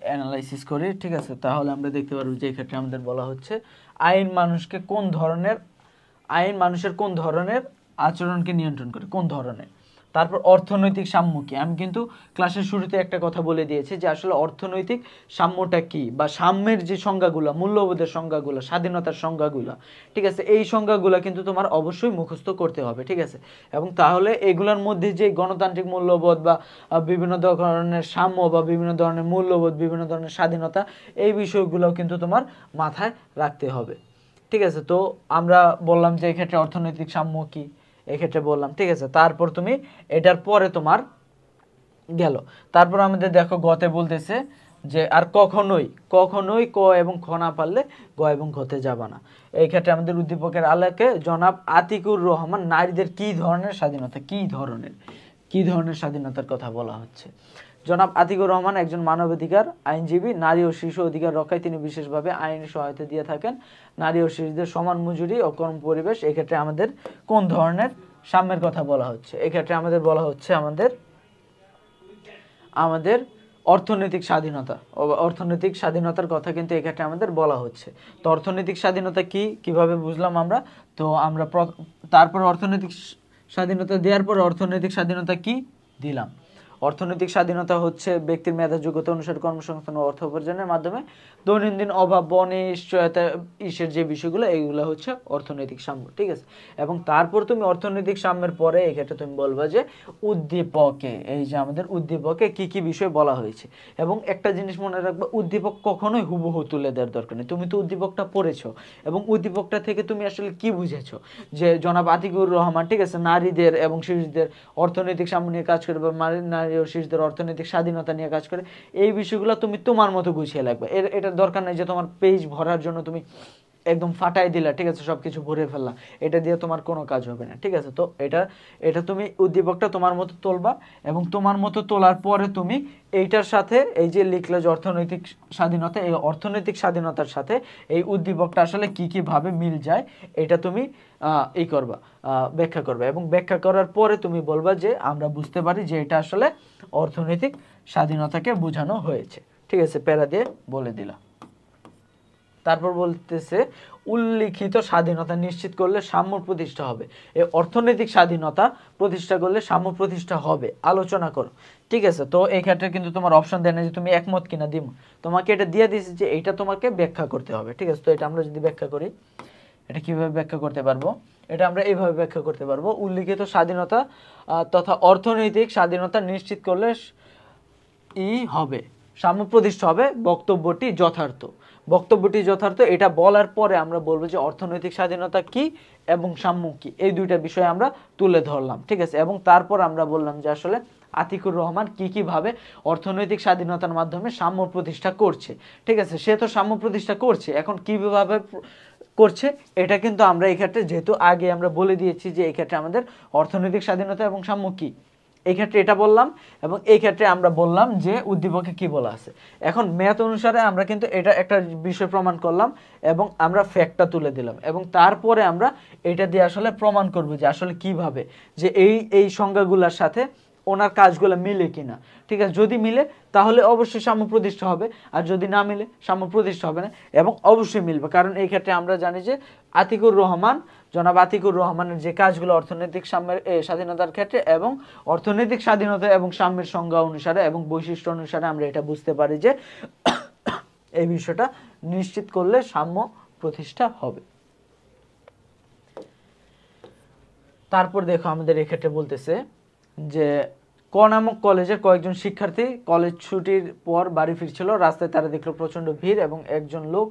অ্যানালাইসিস করি, ঠিক আছে, তাহলে আমরা দেখতে পারবো যে এক্ষেত্রে আমাদের বলা হচ্ছে আইন মানুষের কোন ধরনের আচরণকে নিয়ন্ত্রণ করে, কোন ধরনের। তারপর অর্থনৈতিক সাম্য কি, আমি কিন্তু ক্লাসের শুরুতে একটা কথা বলে দিয়েছি যে আসলে অর্থনৈতিক সাম্যটা কি, বা সাম্যের যে সংজ্ঞাগুলো, মূল্যবোধের সংজ্ঞাগুলো, স্বাধীনতার সংজ্ঞাগুলো, ঠিক আছে, এই সংজ্ঞাগুলো কিন্তু তোমার অবশ্যই মুখস্থ করতে হবে, ঠিক আছে। এবং তাহলে এগুলোর মধ্যে যে গণতান্ত্রিক মূল্যবোধ বা বিভিন্ন ধরনের সাম্য বা বিভিন্ন ধরনের মূল্যবোধ, বিভিন্ন ধরনের স্বাধীনতা, এই বিষয়গুলো কিন্তু তোমার মাথায় রাখতে হবে, ঠিক আছে। তো আমরা বললাম যে এক্ষেত্রে অর্থনৈতিক সাম্য কি, এক্ষেত্রে বললাম, ঠিক আছে। তারপর তুমি এটার পরে তোমার গেল, তারপর আমাদের দেখো গতে বলতেছে যে আর কখনোই ক এবং খ না পারলে গ এবং ঘতে যাবা না। এই ক্ষেত্রে আমাদের উদ্দীপকের আলোকে জনাব আতিকুর রহমান নারীদের কি ধরনের স্বাধীনতার কথা বলা হচ্ছে। জনাব আতিকুর রহমান একজন মানবাধিকার আইনজীবী, নারী ও শিশু অধিকার রক্ষায় তিনি বিশেষভাবে আইনি সহায়তা দিয়ে থাকেন, নারী ও শিশুদের সমান মজুরি ও কর্ম পরিবেশ। এক্ষেত্রে আমাদের কোন ধরনের সাম্যের কথা বলা হচ্ছে, এক্ষেত্রে আমাদের বলা হচ্ছে আমাদের অর্থনৈতিক স্বাধীনতার কথা কিন্তু এক্ষেত্রে আমাদের বলা হচ্ছে। তো অর্থনৈতিক স্বাধীনতা কি, কিভাবে বুঝলাম আমরা, তো আমরা তারপর অর্থনৈতিক স্বাধীনতা দেওয়ার পর অর্থনৈতিক স্বাধীনতা কি দিলাম। অর্থনৈতিক স্বাধীনতা হচ্ছে ব্যক্তির মেধা যোগ্যতা অনুসারে কর্মসংস্থান ও অর্থ উপার্জনের মাধ্যমে দৈনন্দিন অভাব অনিশ্চয়তা যে বিষয়গুলো, এইগুলো হচ্ছে অর্থনৈতিক সাম্য, ঠিক আছে। এবং তারপর তুমি অর্থনৈতিক সাম্যের পরে এক্ষেত্রে তুমি বলবা যে উদ্দীপকে, এই যে আমাদের উদ্দীপকে কি কি বিষয় বলা হয়েছে। এবং একটা জিনিস মনে রাখবা, উদ্দীপক কখনোই হুবহু তুলে দেওয়ার দরকার নেই। তুমি তো উদ্দীপকটা পড়েছো এবং উদ্দীপকটা থেকে তুমি আসলে কি বুঝেছো, যে জনাব আতিকুর রহমান, ঠিক আছে, নারীদের এবং শিশুদের অর্থনৈতিক সাম্য নিয়ে কাজ করে বা নারী ও শিশুদের অর্থনৈতিক স্বাধীনতা নিয়ে কাজ করে, এই বিষয়গুলো তুমি তোমার মতো গুছিয়ে লাগবে। এটার দরকার নেই যে তোমার পেজ ভরার জন্য তুমি একদম ফাটাই দিলা, ঠিক আছে, সবকিছু ভরে ফেললা, এটা দিয়ে তোমার কোনো কাজ হবে না, ঠিক আছে। তো এটা তুমি উদ্দীপকটা তোমার মতো তুলবা, এবং তোমার মতো তোলার পরে তুমি এইটার সাথে এই যে লিখলে যে অর্থনৈতিক স্বাধীনতা, এই অর্থনৈতিক স্বাধীনতার সাথে এই উদ্দীপকটা আসলে কি ভাবে মিল যায়, এটা তুমি ব্যাখ্যা করবে। এবং ব্যাখ্যা করার পরে তুমি বলবা যে আমরা বুঝতে পারি যে এটা আসলে অর্থনৈতিক স্বাধীনতাকে বোঝানো হয়েছে, ঠিক আছে, প্যারা দিয়ে বলে দিলাম। তারপর বলতেছে উল্লিখিত স্বাধীনতা নিশ্চিত করলে সাম্য প্রতিষ্ঠা হবে। এই অর্থনৈতিক স্বাধীনতা প্রতিষ্ঠা করলে সাম্য প্রতিষ্ঠা হবে, আলোচনা করো, ঠিক আছে। তো এই ক্ষেত্রে কিন্তু তোমার অপশন দেয় না যে তুমি একমত কিনা দিম, তোমাকে এটা দিয়ে দিয়েছে যে এইটা তোমাকে ব্যাখ্যা করতে হবে, ঠিক আছে। তো এটা আমরা যদি ব্যাখ্যা করি, এটা কিভাবে ব্যাখ্যা করতে পারবো, এটা আমরা এইভাবে ব্যাখ্যা করতে পারবো, উল্লিখিত স্বাধীনতা তথা অর্থনৈতিক স্বাধীনতা নিশ্চিত করলে হবে, সাম্য প্রতিষ্ঠা হবে, বক্তব্যটি যথার্থ। এটা বলার পরে আমরা বলবো যে অর্থনৈতিক স্বাধীনতা কি এবং সাম্য কি, এই দুইটা বিষয় আমরা তুলে ধরলাম, ঠিক আছে। এবং তারপর আমরা বললাম যে আসলে আতিকুর রহমান কিভাবে অর্থনৈতিক স্বাধীনতার মাধ্যমে সাম্য প্রতিষ্ঠা করছে, ঠিক আছে। সে তো সাম্য প্রতিষ্ঠা করছে, এখন কিভাবে করছে এটা কিন্তু আমরা এই ক্ষেত্রে, যেহেতু আগে আমরা বলে দিয়েছি যে এই ক্ষেত্রে আমাদের অর্থনৈতিক স্বাধীনতা এবং সাম্য কি, এই ক্ষেত্রে এটা বললাম, এবং এই ক্ষেত্রে আমরা বললাম যে উদ্দীপকে কি বলা আছে। এখন ম্যাথ অনুসারে আমরা কিন্তু এটা একটা বিষয় প্রমাণ করলাম এবং আমরা ফ্যাক্টটা তুলে দিলাম, এবং তারপরে আমরা এটা দিয়ে আসলে প্রমাণ করব যে আসলে কিভাবে যে এই সংজ্ঞাগুলোর সাথে ওনার কাজগুলো মিলে কিনা, ঠিক আছে। যদি মিলে তাহলে অবশ্যই সাম্য প্রতিষ্ঠা হবে, আর যদি না মিলে সাম্য প্রতিষ্ঠা হবে না, এবং অবশ্যই মিলবে, কারণ এই ক্ষেত্রে আমরা জানি যে আতিকুর রহমান জনাব আতিকুর রহমানের যে কাজগুলো অর্থনৈতিক সাম্যের স্বাধীনতার ক্ষেত্রে এবং অর্থনৈতিক স্বাধীনতা এবং সাম্যের সংজ্ঞা অনুসারে এবং বৈশিষ্ট্য অনুসারে আমরা এটা বুঝতে পারি যে এই বিষয়টা নিশ্চিত করলে সাম্য প্রতিষ্ঠা হবে। তারপর দেখো আমাদের এক্ষেত্রে বলতেছে যে ক নামক কলেজের কয়েকজন শিক্ষার্থী কলেজ ছুটির পর বাড়ি ফিরছিল। রাস্তায় তারা দেখলো প্রচন্ড ভিড় এবং একজন লোক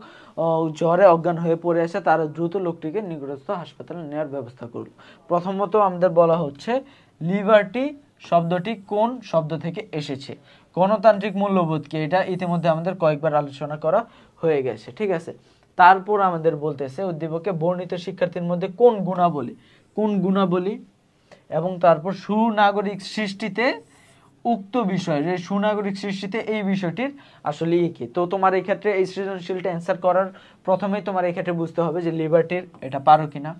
জ্বরে অজ্ঞান হয়ে পড়ে আছে। তারা দ্রুত লোকটিকে নিকটস্থ হাসপাতালে নেওয়ার ব্যবস্থা করলো। প্রথমত আমাদের বলা হচ্ছে লিবার্টি শব্দটি কোন শব্দ থেকে এসেছে। গণতান্ত্রিক মূল্যবোধকে, এটা ইতিমধ্যে আমাদের কয়েকবার আলোচনা করা হয়ে গেছে, ঠিক আছে। তারপর আমাদের বলতেছে উদ্দীপকে বর্ণিত শিক্ষার্থীর মধ্যে কোন গুণাবলী এবং তারপর সুনাগরিক সৃষ্টিতে উক্ত বিষয়, যে সুনাগরিক সৃষ্টিতে এই বিষয়টির আসলে কি। তো তোমার এই ক্ষেত্রে এই সৃজনশীলটা অ্যান্সার করার প্রথমেই তোমার এই ক্ষেত্রে বুঝতে হবে যে লিবার্টির এটা পারো কিনা।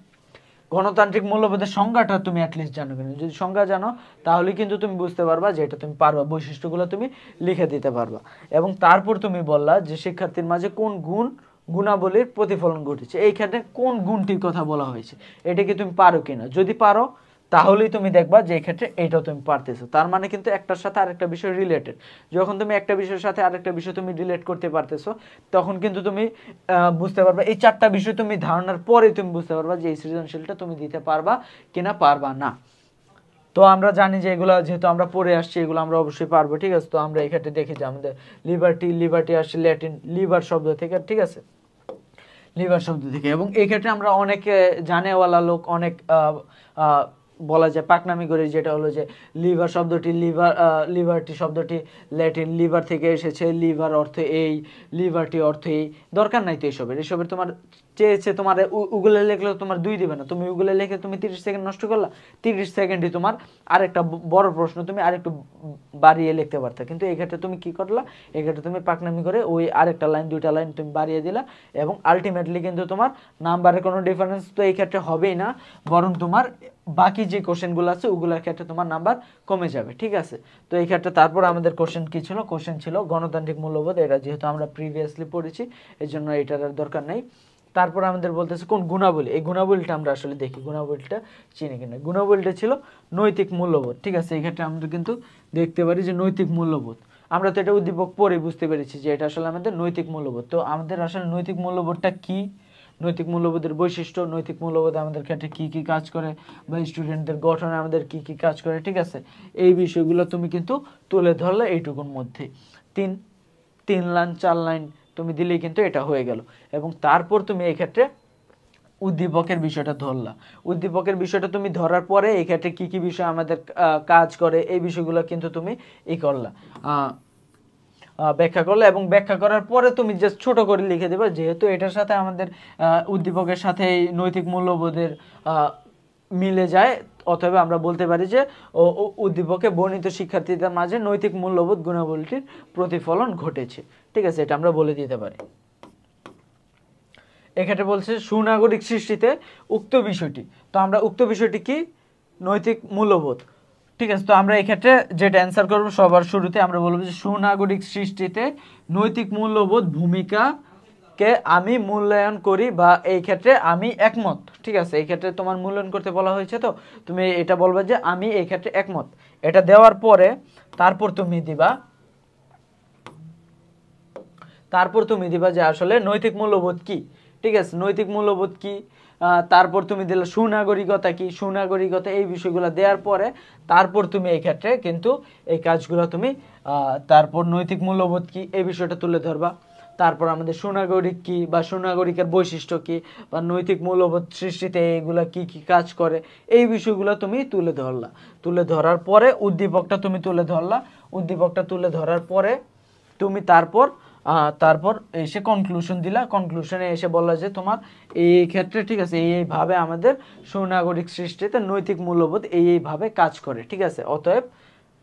গণতান্ত্রিক মূল্যবোধের সংজ্ঞাটা তুমি অ্যাটলিস্ট জানো কিনা। যদি সংজ্ঞা জানো তাহলে কিন্তু তুমি বুঝতে পারবা যে এটা তুমি পারবা, বৈশিষ্ট্যগুলো তুমি লিখে দিতে পারবা। এবং তারপর তুমি বললা যে শিক্ষার্থীর মাঝে কোন গুণাবলীর প্রতিফলন ঘটেছে। এই ক্ষেত্রে কোন গুণটির কথা বলা হয়েছে, এটা কি তুমি পারো কিনা। যদি পারো তাহলেই তুমি দেখবা যে এই ক্ষেত্রে এইটাও তুমি পারতেছো। তার মানে কিন্তু একটার সাথে আরেকটা বিষয় রিলেটেড। যখন তুমি একটা বিষয়ের সাথে আরেকটা বিষয় তুমি রিলেট করতে পারতেছো তখন কিন্তু তুমি বুঝতে পারবা, এই চারটা বিষয় তুমি ধারণার পরে তুমি বুঝতে পারবা যে এই সৃজনশীলটা তুমি দিতে পারবা কিনা পারবা না। তো আমরা জানি যে এগুলো যেহেতু আমরা পড়ে আসছি এগুলো আমরা অবশ্যই পারবো, ঠিক আছে। তো আমরা এই ক্ষেত্রে দেখি যে আমাদের লিবার্টি আসছে ল্যাটিন লিবার শব্দ থেকে, ঠিক আছে, লিভার শব্দ থেকে। এবং এই ক্ষেত্রে আমরা অনেক জানেওয়ালা লোক অনেক বলা যায় পাকনামি করে, যেটা হলো যে লিভার শব্দটি লিবার্টি শব্দটি ল্যাটিন লিভার থেকে এসেছে, লিভার অর্থ এই, লিবার্টি অর্থ এই। দরকার নাই তো এসবের তোমার চেয়েছে তোমার গুগলে লিখলেও তোমার 2 দিবে না। তুমি গুগলে লিখে তুমি 30 সেকেন্ড নষ্ট করলা, 30 সেকেন্ডই তোমার আরেকটা বড় প্রশ্ন তুমি আরেকটু বাড়িয়ে লিখতে পারতা। কিন্তু এই ক্ষেত্রে তুমি কি করলা, এই ক্ষেত্রে তুমি পাকনামি করে ওই আরেকটা লাইন 2টা লাইন তুমি বাড়িয়ে দিলা এবং আলটিমেটলি কিন্তু তোমার নাম্বারের কোনো ডিফারেন্স তো এই ক্ষেত্রে হবেই না, বরং তোমার বাকি যে কোশ্চেনগুলো আছে ওগুলোর ক্ষেত্রে তোমার নাম্বার কমে যাবে, ঠিক আছে। তো এই ক্ষেত্রে তারপর আমাদের কোশ্চেন কি ছিল, কোশ্চেন ছিল গণতান্ত্রিক মূল্যবোধ। এটা যেহেতু আমরা প্রিভিয়াসলি পড়েছি এই জন্য এটার আর দরকার নেই। তারপর আমাদের বলতেছে কোন গুণাবলী, এই গুণাবলীটা আমরা আসলে দেখি গুণাবলীটা চিনি কিনা। গুণাবলীটা ছিল নৈতিক মূল্যবোধ, ঠিক আছে। এই ক্ষেত্রে আমরা কিন্তু দেখতে পারি যে নৈতিক মূল্যবোধ, আমরা তো এটা উদ্দীপক পরে বুঝতে পেরেছি যে এটা আসলে আমাদের নৈতিক মূল্যবোধ। তো আমাদের আসলে নৈতিক মূল্যবোধটা কি, নৈতিক মূল্যবোধের বৈশিষ্ট্য, নৈতিক মূল্যবোধ আমাদের ক্ষেত্রে কি কি কাজ করে বা স্টুডেন্টদের গঠনে আমাদের কি কি কাজ করে, ঠিক আছে। এই বিষয়গুলো তুমি কিন্তু তুলে ধরলে এইটুকুর মধ্যে 3 লাইন 4 লাইন তুমি দিলেই কিন্তু এটা হয়ে গেল। এবং তারপর তুমি এই ক্ষেত্রে উদ্দীপকের বিষয়টা ধরলা। উদ্দীপকের বিষয়টা তুমি ধরার পরে এই ক্ষেত্রে কি কি বিষয় আমাদের কাজ করে এই বিষয়গুলো কিন্তু তুমি করলা, ব্যাখ্যা করলে। এবং ব্যাখ্যা করার পরে তুমি জাস্ট ছোট করে লিখে দেবে, যেহেতু এটার সাথে আমাদের উদ্দীপকের সাথে এই নৈতিক মূল্যবোধের মিলে যায়, অথবা আমরা বলতে পারি যে উদ্দীপকে বর্ণিত শিক্ষার্থীদের মাঝে নৈতিক মূল্যবোধ গুণাবলীটির প্রতিফলন ঘটেছে, ঠিক আছে, এটা আমরা বলে দিতে পারি। এক্ষেত্রে বলছে সুনাগরিক সৃষ্টিতে উক্ত বিষয়টি, তো আমরা উক্ত বিষয়টি কি, নৈতিক মূল্যবোধ, ঠিক আছে। তো আমরা এই ক্ষেত্রে যেটা অ্যান্সার করবো সবার শুরুতে আমরা বলবো যে সুনাগরিক সৃষ্টিতে নৈতিক মূল্যবোধ ভূমিকাকে আমি মূল্যায়ন করি বা এই ক্ষেত্রে আমি একমত, ঠিক আছে। এই ক্ষেত্রে তোমার মূল্যায়ন করতে বলা হয়েছে, তো তুমি এটা বলবে যে আমি এই ক্ষেত্রে একমত। এটা দেওয়ার পরে তারপর তুমি দিবা যে আসলে নৈতিক মূল্যবোধ কি, ঠিক আছে, নৈতিক মূল্যবোধ কি। তারপর তুমি দিলে সুনাগরিকতা কি, সুনাগরিকতা, এই বিষয়গুলো দেওয়ার পরে তারপর তুমি এই ক্ষেত্রে কিন্তু এই কাজগুলো তুমি তারপর নৈতিক মূল্যবোধ কি এই বিষয়টা তুলে ধরবা। তারপর আমাদের সুনাগরিক কি বা সুনাগরিকের বৈশিষ্ট্য কি বা নৈতিক মূল্যবোধ সৃষ্টিতে এগুলা কি কি কাজ করে এই বিষয়গুলো তুমি তুলে ধরলা। তুলে ধরার পরে উদ্দীপকটা তুমি তুলে ধরলা। উদ্দীপকটা তুলে ধরার পরে তুমি তারপর এসে কনক্লুশন দিলা। কনক্লুশনে এসে বললা যে তোমার এই ক্ষেত্রে, ঠিক আছে, এইভাবে আমাদের সুনাগরিক সৃষ্টিতে নৈতিক মূল্যবোধ এইভাবে কাজ করে, ঠিক আছে। অতএব,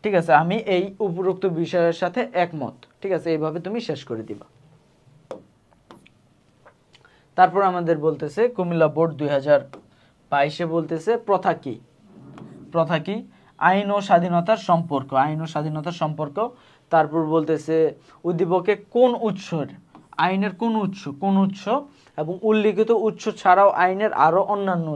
ঠিক আছে, আমি এই উপরোক্ত বিষয়ের সাথে একমত, ঠিক আছে, এইভাবে তুমি শেষ করে দিবা। তারপর আমাদের বলতেছে কুমিল্লা বোর্ড 2022-এ বলতেছে প্রথা কি, প্রথা কি, আইন ও স্বাধীনতার সম্পর্ক, আইন ও স্বাধীনতার সম্পর্ক। তারপর বলতেছে উদ্দীপকে কোন উৎসের আইনের কোন উৎস এবং উল্লিখিত উৎস ছাড়াও আইনের আরো অন্যান্য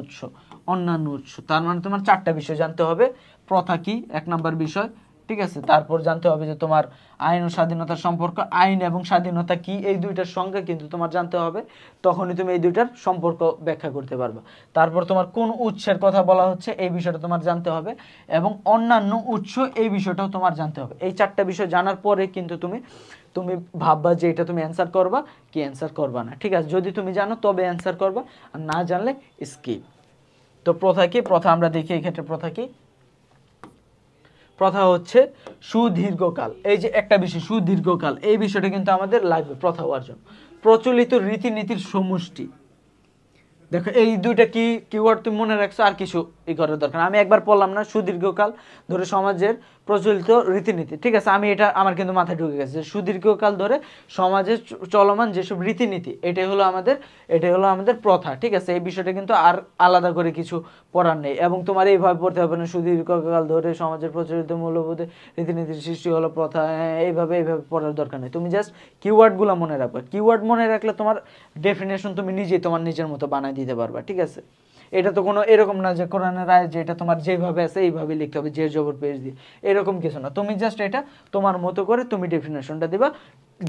উৎস। তার মানে তোমার 4টা বিষয় জানতে হবে। প্রথা কি 1 নাম্বার বিষয়, ঠিক আছে। তারপর জানতে হবে যে তোমার আইন ও স্বাধীনতার সম্পর্ক, আইন এবং স্বাধীনতা কি, এই দুইটার সংজ্ঞা কিন্তু তোমার জানতে হবে, তখনই তুমি এই দুইটার সম্পর্ক ব্যাখ্যা করতে পারবে। তারপর তোমার কোন উৎসের কথা বলা হচ্ছে এই বিষয়টা তোমার জানতে হবে, এবং অন্যান্য উৎস এই বিষয়টাও তোমার জানতে হবে। এই 4টা বিষয় জানার পরে কিন্তু তুমি ভাববা যে এটা তুমি অ্যান্সার করবা কি অ্যান্সার করবা না, ঠিক আছে। যদি তুমি জানো তবে অ্যান্সার করবা, আর না জানলে স্কিপ। তো প্রথা কি? প্রথা আমরা দেখি এই ক্ষেত্রে প্রথা কি। প্রথা হচ্ছে সুদীর্ঘকাল, এই যে একটা বিষয় সুদীর্ঘকাল, এই বিষয়টা কিন্তু আমাদের লাগবে প্রথা হওয়ার জন্য। প্রচলিত রীতিনীতির সমষ্টি। দেখো এই দুইটা কি কিওয়ার্ড তুমি মনে রাখছো, আর কিছু ই করার দরকার। আমি একবার পড়লাম না, সুদীর্ঘকাল ধরে সমাজের প্রচলিত রীতিনীতি, ঠিক আছে। আমি এটা আমার কিন্তু মাথায় ঢুকে গেছে যে সুদীর্ঘকাল ধরে সমাজে চলমান যেসব রীতিনীতি, এটাই হলো আমাদের প্রথা, ঠিক আছে। এই বিষয়টা কিন্তু আর আলাদা করে কিছু পড়ার নেই, এবং তোমার এইভাবে পড়তে হবে না সুদীর্ঘকাল ধরে সমাজের প্রচলিত মূল্যবোধে রীতিনীতির সৃষ্টি হলো প্রথা, এইভাবে পড়ার দরকার নেই। তুমি জাস্ট কিওয়ার্ডগুলো মনে রাখবে। কিওয়ার্ড মনে রাখলে তোমার ডেফিনেশন তুমি নিজেই তোমার নিজের মতো বানাই দিতে পারবা, ঠিক আছে। এটা তো কোনো এরকম না যে কোরআনের আয়াত যে এটা তোমার যেভাবে আছে এইভাবে লিখতে হবে, যে জবর পেজ দিয়ে, এরকম কিছু না। তুমি জাস্ট এটা তোমার মতো করে তুমি ডেফিনেশনটা দিবা,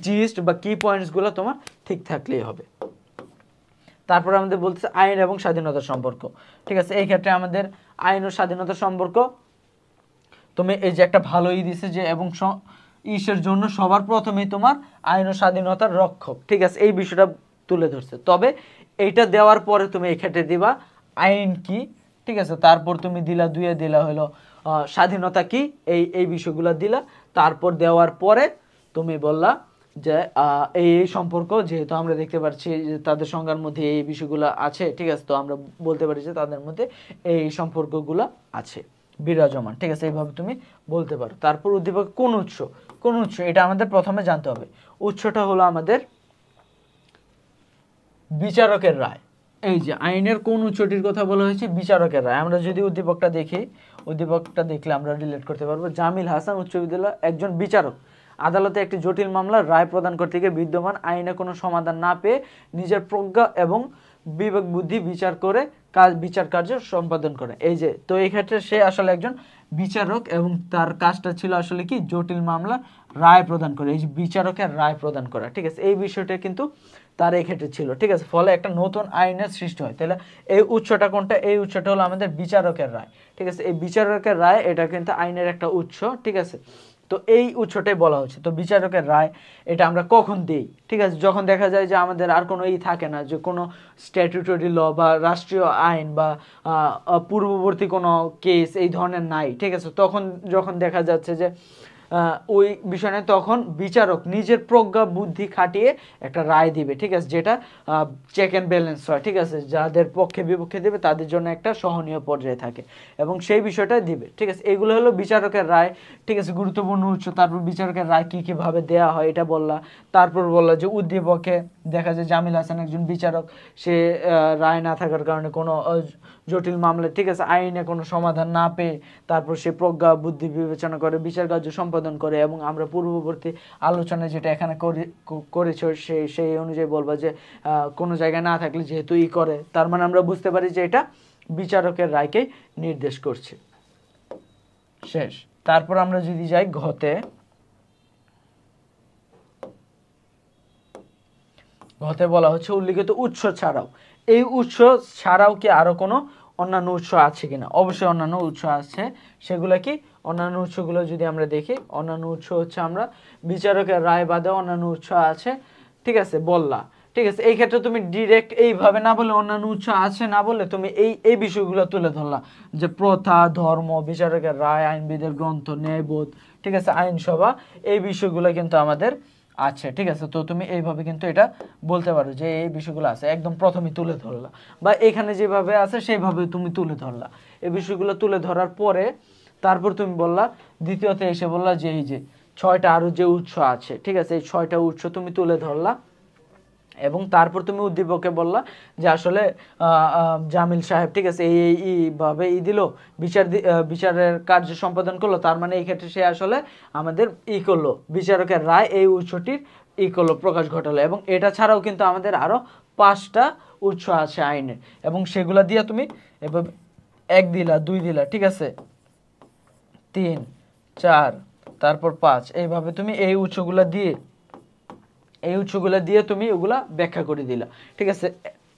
জিস্ট বা কি পয়েন্টসগুলো তোমার ঠিক থাকলেই হবে। তারপর আমাদের বলতেছে আইন এবং স্বাধীনতার সম্পর্ক, ঠিক আছে। এই ক্ষেত্রে আমাদের আইন ও স্বাধীনতার সম্পর্ক, তুমি এই যে একটা ভালোই দিছে যে এবং ইসের জন্য সবার প্রথমেই তোমার আইন ও স্বাধীনতার রক্ষক, ঠিক আছে, এই বিষয়টা তুলে ধরছে। তবে এইটা দেওয়ার পরে তুমি এই ক্ষেত্রে দিবা আইন কি, ঠিক আছে। তারপর তুমি দিলা দুইয়ে দিলা হলো স্বাধীনতা কি, এই বিষয়গুলো দিলা। তারপর দেওয়ার পরে তুমি বললা যে এই সম্পর্ক, যেহেতু আমরা দেখতে পাচ্ছি যে তাদের সংজ্ঞার মধ্যে এই বিষয়গুলো আছে, ঠিক আছে, তো আমরা বলতে পারি যে তাদের মধ্যে এই সম্পর্কগুলো আছে বিরাজমান, ঠিক আছে, এইভাবে তুমি বলতে পারো। তারপর উদ্দীপক কোন উৎস এটা আমাদের প্রথমে জানতে হবে। উৎসটা হলো আমাদের বিচারকের রায়। এই যে আইনের কোন উৎসটির কথা বলা হয়েছে, বিচারকের রায়। আমরা যদি উদ্দীপকটা দেখি, উদ্দীপকটা দেখলে আমরা রিলেট করতে পারবো। জামিল হাসান উচ্চ বিদ্যালয় একজন বিচারক, আদালতে একটি জটিল মামলার রায় প্রদান করতে গিয়ে বিদ্যমান আইনে কোনো সমাধান না পেয়ে নিজের প্রজ্ঞা এবং বিবেক বুদ্ধি বিচার কার্য সম্পাদন করে। এই যে তো এই ক্ষেত্রে সে আসলে একজন বিচারক, এবং তার কাজটা ছিল আসলে কি জটিল মামলা রায় প্রদান করে, এই যে বিচারকের রায় প্রদান করা, ঠিক আছে। এই বিষয়টা কিন্তু তার এই ক্ষেত্রে ছিল, ঠিক আছে। ফলে একটা নতুন আইনের সৃষ্টি হয়। তাহলে এই উৎসটা কোনটা? এই উৎসটা হলো আমাদের বিচারকের রায়, ঠিক আছে। এই বিচারকের রায় এটা কিন্তু আইনের একটা উৎস, ঠিক আছে। তো এই উৎসটাই বলা হচ্ছে। তো বিচারকের রায় এটা আমরা কখন দেই, ঠিক আছে, যখন দেখা যায় যে আমাদের আর কোনো থাকে না, যে কোনো স্ট্যাটুটরি ল বা রাষ্ট্রীয় আইন বা পূর্ববর্তী কোনো কেস এই ধরনের নাই, ঠিক আছে। তখন যখন দেখা যাচ্ছে যে ওই বিষয় নিয়ে, তখন বিচারক নিজের প্রজ্ঞা বুদ্ধি খাটিয়ে একটা রায় দিবে, ঠিক আছে, যেটা চেক অ্যান্ড ব্যালেন্স হয়, ঠিক আছে। যাদের পক্ষে বিপক্ষে দেবে তাদের জন্য একটা সহনীয় পর্যায়ে থাকে, এবং সেই বিষয়টা দিবে, ঠিক আছে। এগুলো হলো বিচারকের রায়, ঠিক আছে, গুরুত্বপূর্ণ উৎস। তারপর বিচারকের রায় কী কীভাবে দেওয়া হয় এটা বললা। তারপর বললা যে উদ্দীপকে দেখা যায় জামিল হাসান একজন বিচারক, সে রায় না থাকার কারণে কোনো জটিল মামলা, ঠিক আছে, আইনে কোনো সমাধান না পেয়ে তারপর সে প্রজ্ঞা বুদ্ধি বিবেচনা করে বিচার কার্য সম্পাদন করে, এবং আমরা পূর্ববর্তী আলোচনায় যেটা এখানে করেছে সেই অনুযায়ী বলবা যে কোনো জায়গায় না থাকলে যেহেতু করে, তার মানে আমরা বুঝতে পারি যে এটা বিচারকের রায়কেই নির্দেশ করছে। শেষ। তারপর আমরা যদি যাই ঘতে বলা হচ্ছে উল্লিখিত উৎস ছাড়াও। এই উৎস ছাড়াও কি আরো কোনো অন্যান্য উৎস আছে কিনা? অবশ্যই অন্যান্য উৎস আছে। সেগুলো কি? অন্যান্য উৎসগুলো যদি আমরা দেখি, অন্যান্য উৎস হচ্ছে আমরা বিচারকের রায় বাদে অন্যান্য উৎস আছে, ঠিক আছে, বললা, ঠিক আছে। এই ক্ষেত্রে তুমি ডিরেক্ট এইভাবে না বলে, অন্যান্য উৎস আছে না বলে তুমি এই বিষয়গুলো তুলে ধরলা, যে প্রথা, ধর্ম, বিচারকের রায়, আইনবিদের গ্রন্থ, ন্যায়বোধ, ঠিক আছে, আইনসভা, এই বিষয়গুলো কিন্তু আমাদের আছে, ঠিক আছে। তো তুমি এইভাবে কিন্তু এটা বলতে পারো যে এই বিষয়গুলো আছে, একদম প্রথমে তুলে ধরলা, বা এখানে যেভাবে আছে সেইভাবে তুমি তুলে ধরলা। এই বিষয়গুলো তুলে ধরার পরে তারপর তুমি বললা, দ্বিতীয়তে এসে বললা যে এই যে 6টা আরো যে উৎস আছে, ঠিক আছে, এই 6টা উৎস তুমি তুলে ধরলা, এবং তারপর তুমি উদ্দীপককে বললা যে আসলে জামিল সাহেব ঠিক আছে এইভাবে দিল বিচারের কার্য সম্পাদন করলো, তার মানে এই ক্ষেত্রে সে আসলে আমাদের করলো বিচারকের রায় এই উৎসটির করলো প্রকাশ ঘটালো। এবং এটা ছাড়াও কিন্তু আমাদের আরো 5টা উৎস আছে আইনের, এবং সেগুলা দিয়ে তুমি এভাবে 1 দিলা 2 দিলা ঠিক আছে 3 4 তারপর 5 এইভাবে তুমি এই উৎসগুলা দিয়ে তুমি ওগুলা ব্যাখ্যা করে দিলা ঠিক আছে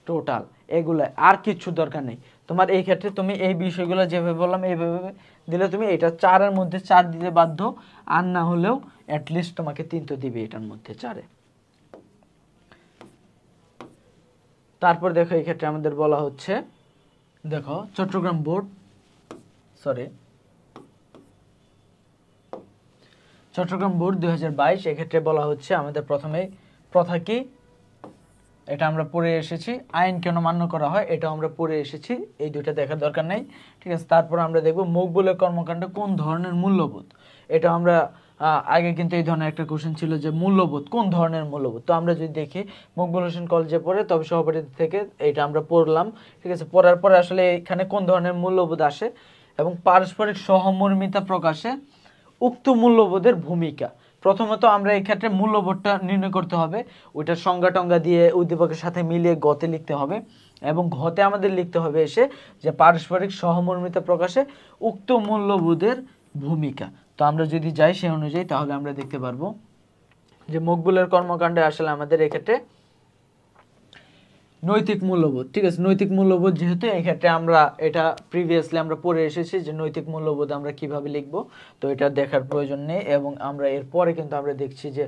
টোটাল এগুলা, আর কিছু দরকার নেই তোমার। এই ক্ষেত্রে তুমি এই বিষয়গুলো যেভাবে বললাম এইভাবে দিলে তুমি এটা 4-এর মধ্যে 4 দিতে বাধ্য, আর না হলেও অ্যাটলিস্ট তোমাকে 3 তো দিবে এটার মধ্যে 4-এ। তারপর দেখো এই ক্ষেত্রে আমাদের বলা হচ্ছে, দেখো চট্টগ্রাম বোর্ড চট্টগ্রাম বোর্ড 2022 এক্ষেত্রে বলা হচ্ছে আমাদের প্রথমে প্রথা কি এটা আমরা পড়ে এসেছি, আইন কেন মান্য করা হয় এটাও আমরা পড়ে এসেছি, এই দুইটা দেখার দরকার নেই ঠিক আছে। তারপর আমরা দেখব মকবুলের কর্মকাণ্ড কোন ধরনের মূল্যবোধ, এটা আমরা আগে কিন্তু এই ধরনের একটা কোশ্চেন ছিল যে মূল্যবোধ কোন ধরনের মূল্যবোধ। তো আমরা যদি দেখি মকবুল হোসেন কলেজে পড়ে তবে সহপাঠী থেকে এটা আমরা পড়লাম ঠিক আছে। পড়ার পরে আসলে এখানে কোন ধরনের মূল্যবোধ আসে এবং পারস্পরিক সহমর্মিতা প্রকাশে উক্ত মূল্যবোধের ভূমিকা। প্রথমত আমরা এই ক্ষেত্রে মূল্যবোধটা নির্ণয় করতে হবে, ওইটার সংজ্ঞা টঙ্গা দিয়ে উদ্দীপকের সাথে মিলিয়ে গতে লিখতে হবে, এবং ঘতে আমাদের লিখতে হবে এসে যে পারস্পরিক সহমর্মিতা প্রকাশে উক্ত মূল্যবোধের ভূমিকা। তো আমরা যদি যাই সেই অনুযায়ী তাহলে আমরা দেখতে পারবো যে মকবুলের কর্মকাণ্ডে আসলে আমাদের এক্ষেত্রে নৈতিক মূল্যবোধ ঠিক আছে। নৈতিক মূল্যবোধ যেহেতু এই ক্ষেত্রে আমরা এটা প্রিভিয়াসলি আমরা পড়ে এসেছি যে নৈতিক মূল্যবোধ আমরা কিভাবে লিখব, তো এটা দেখার প্রয়োজন নেই। এবং আমরা এরপরে কিন্তু আমরা দেখছি যে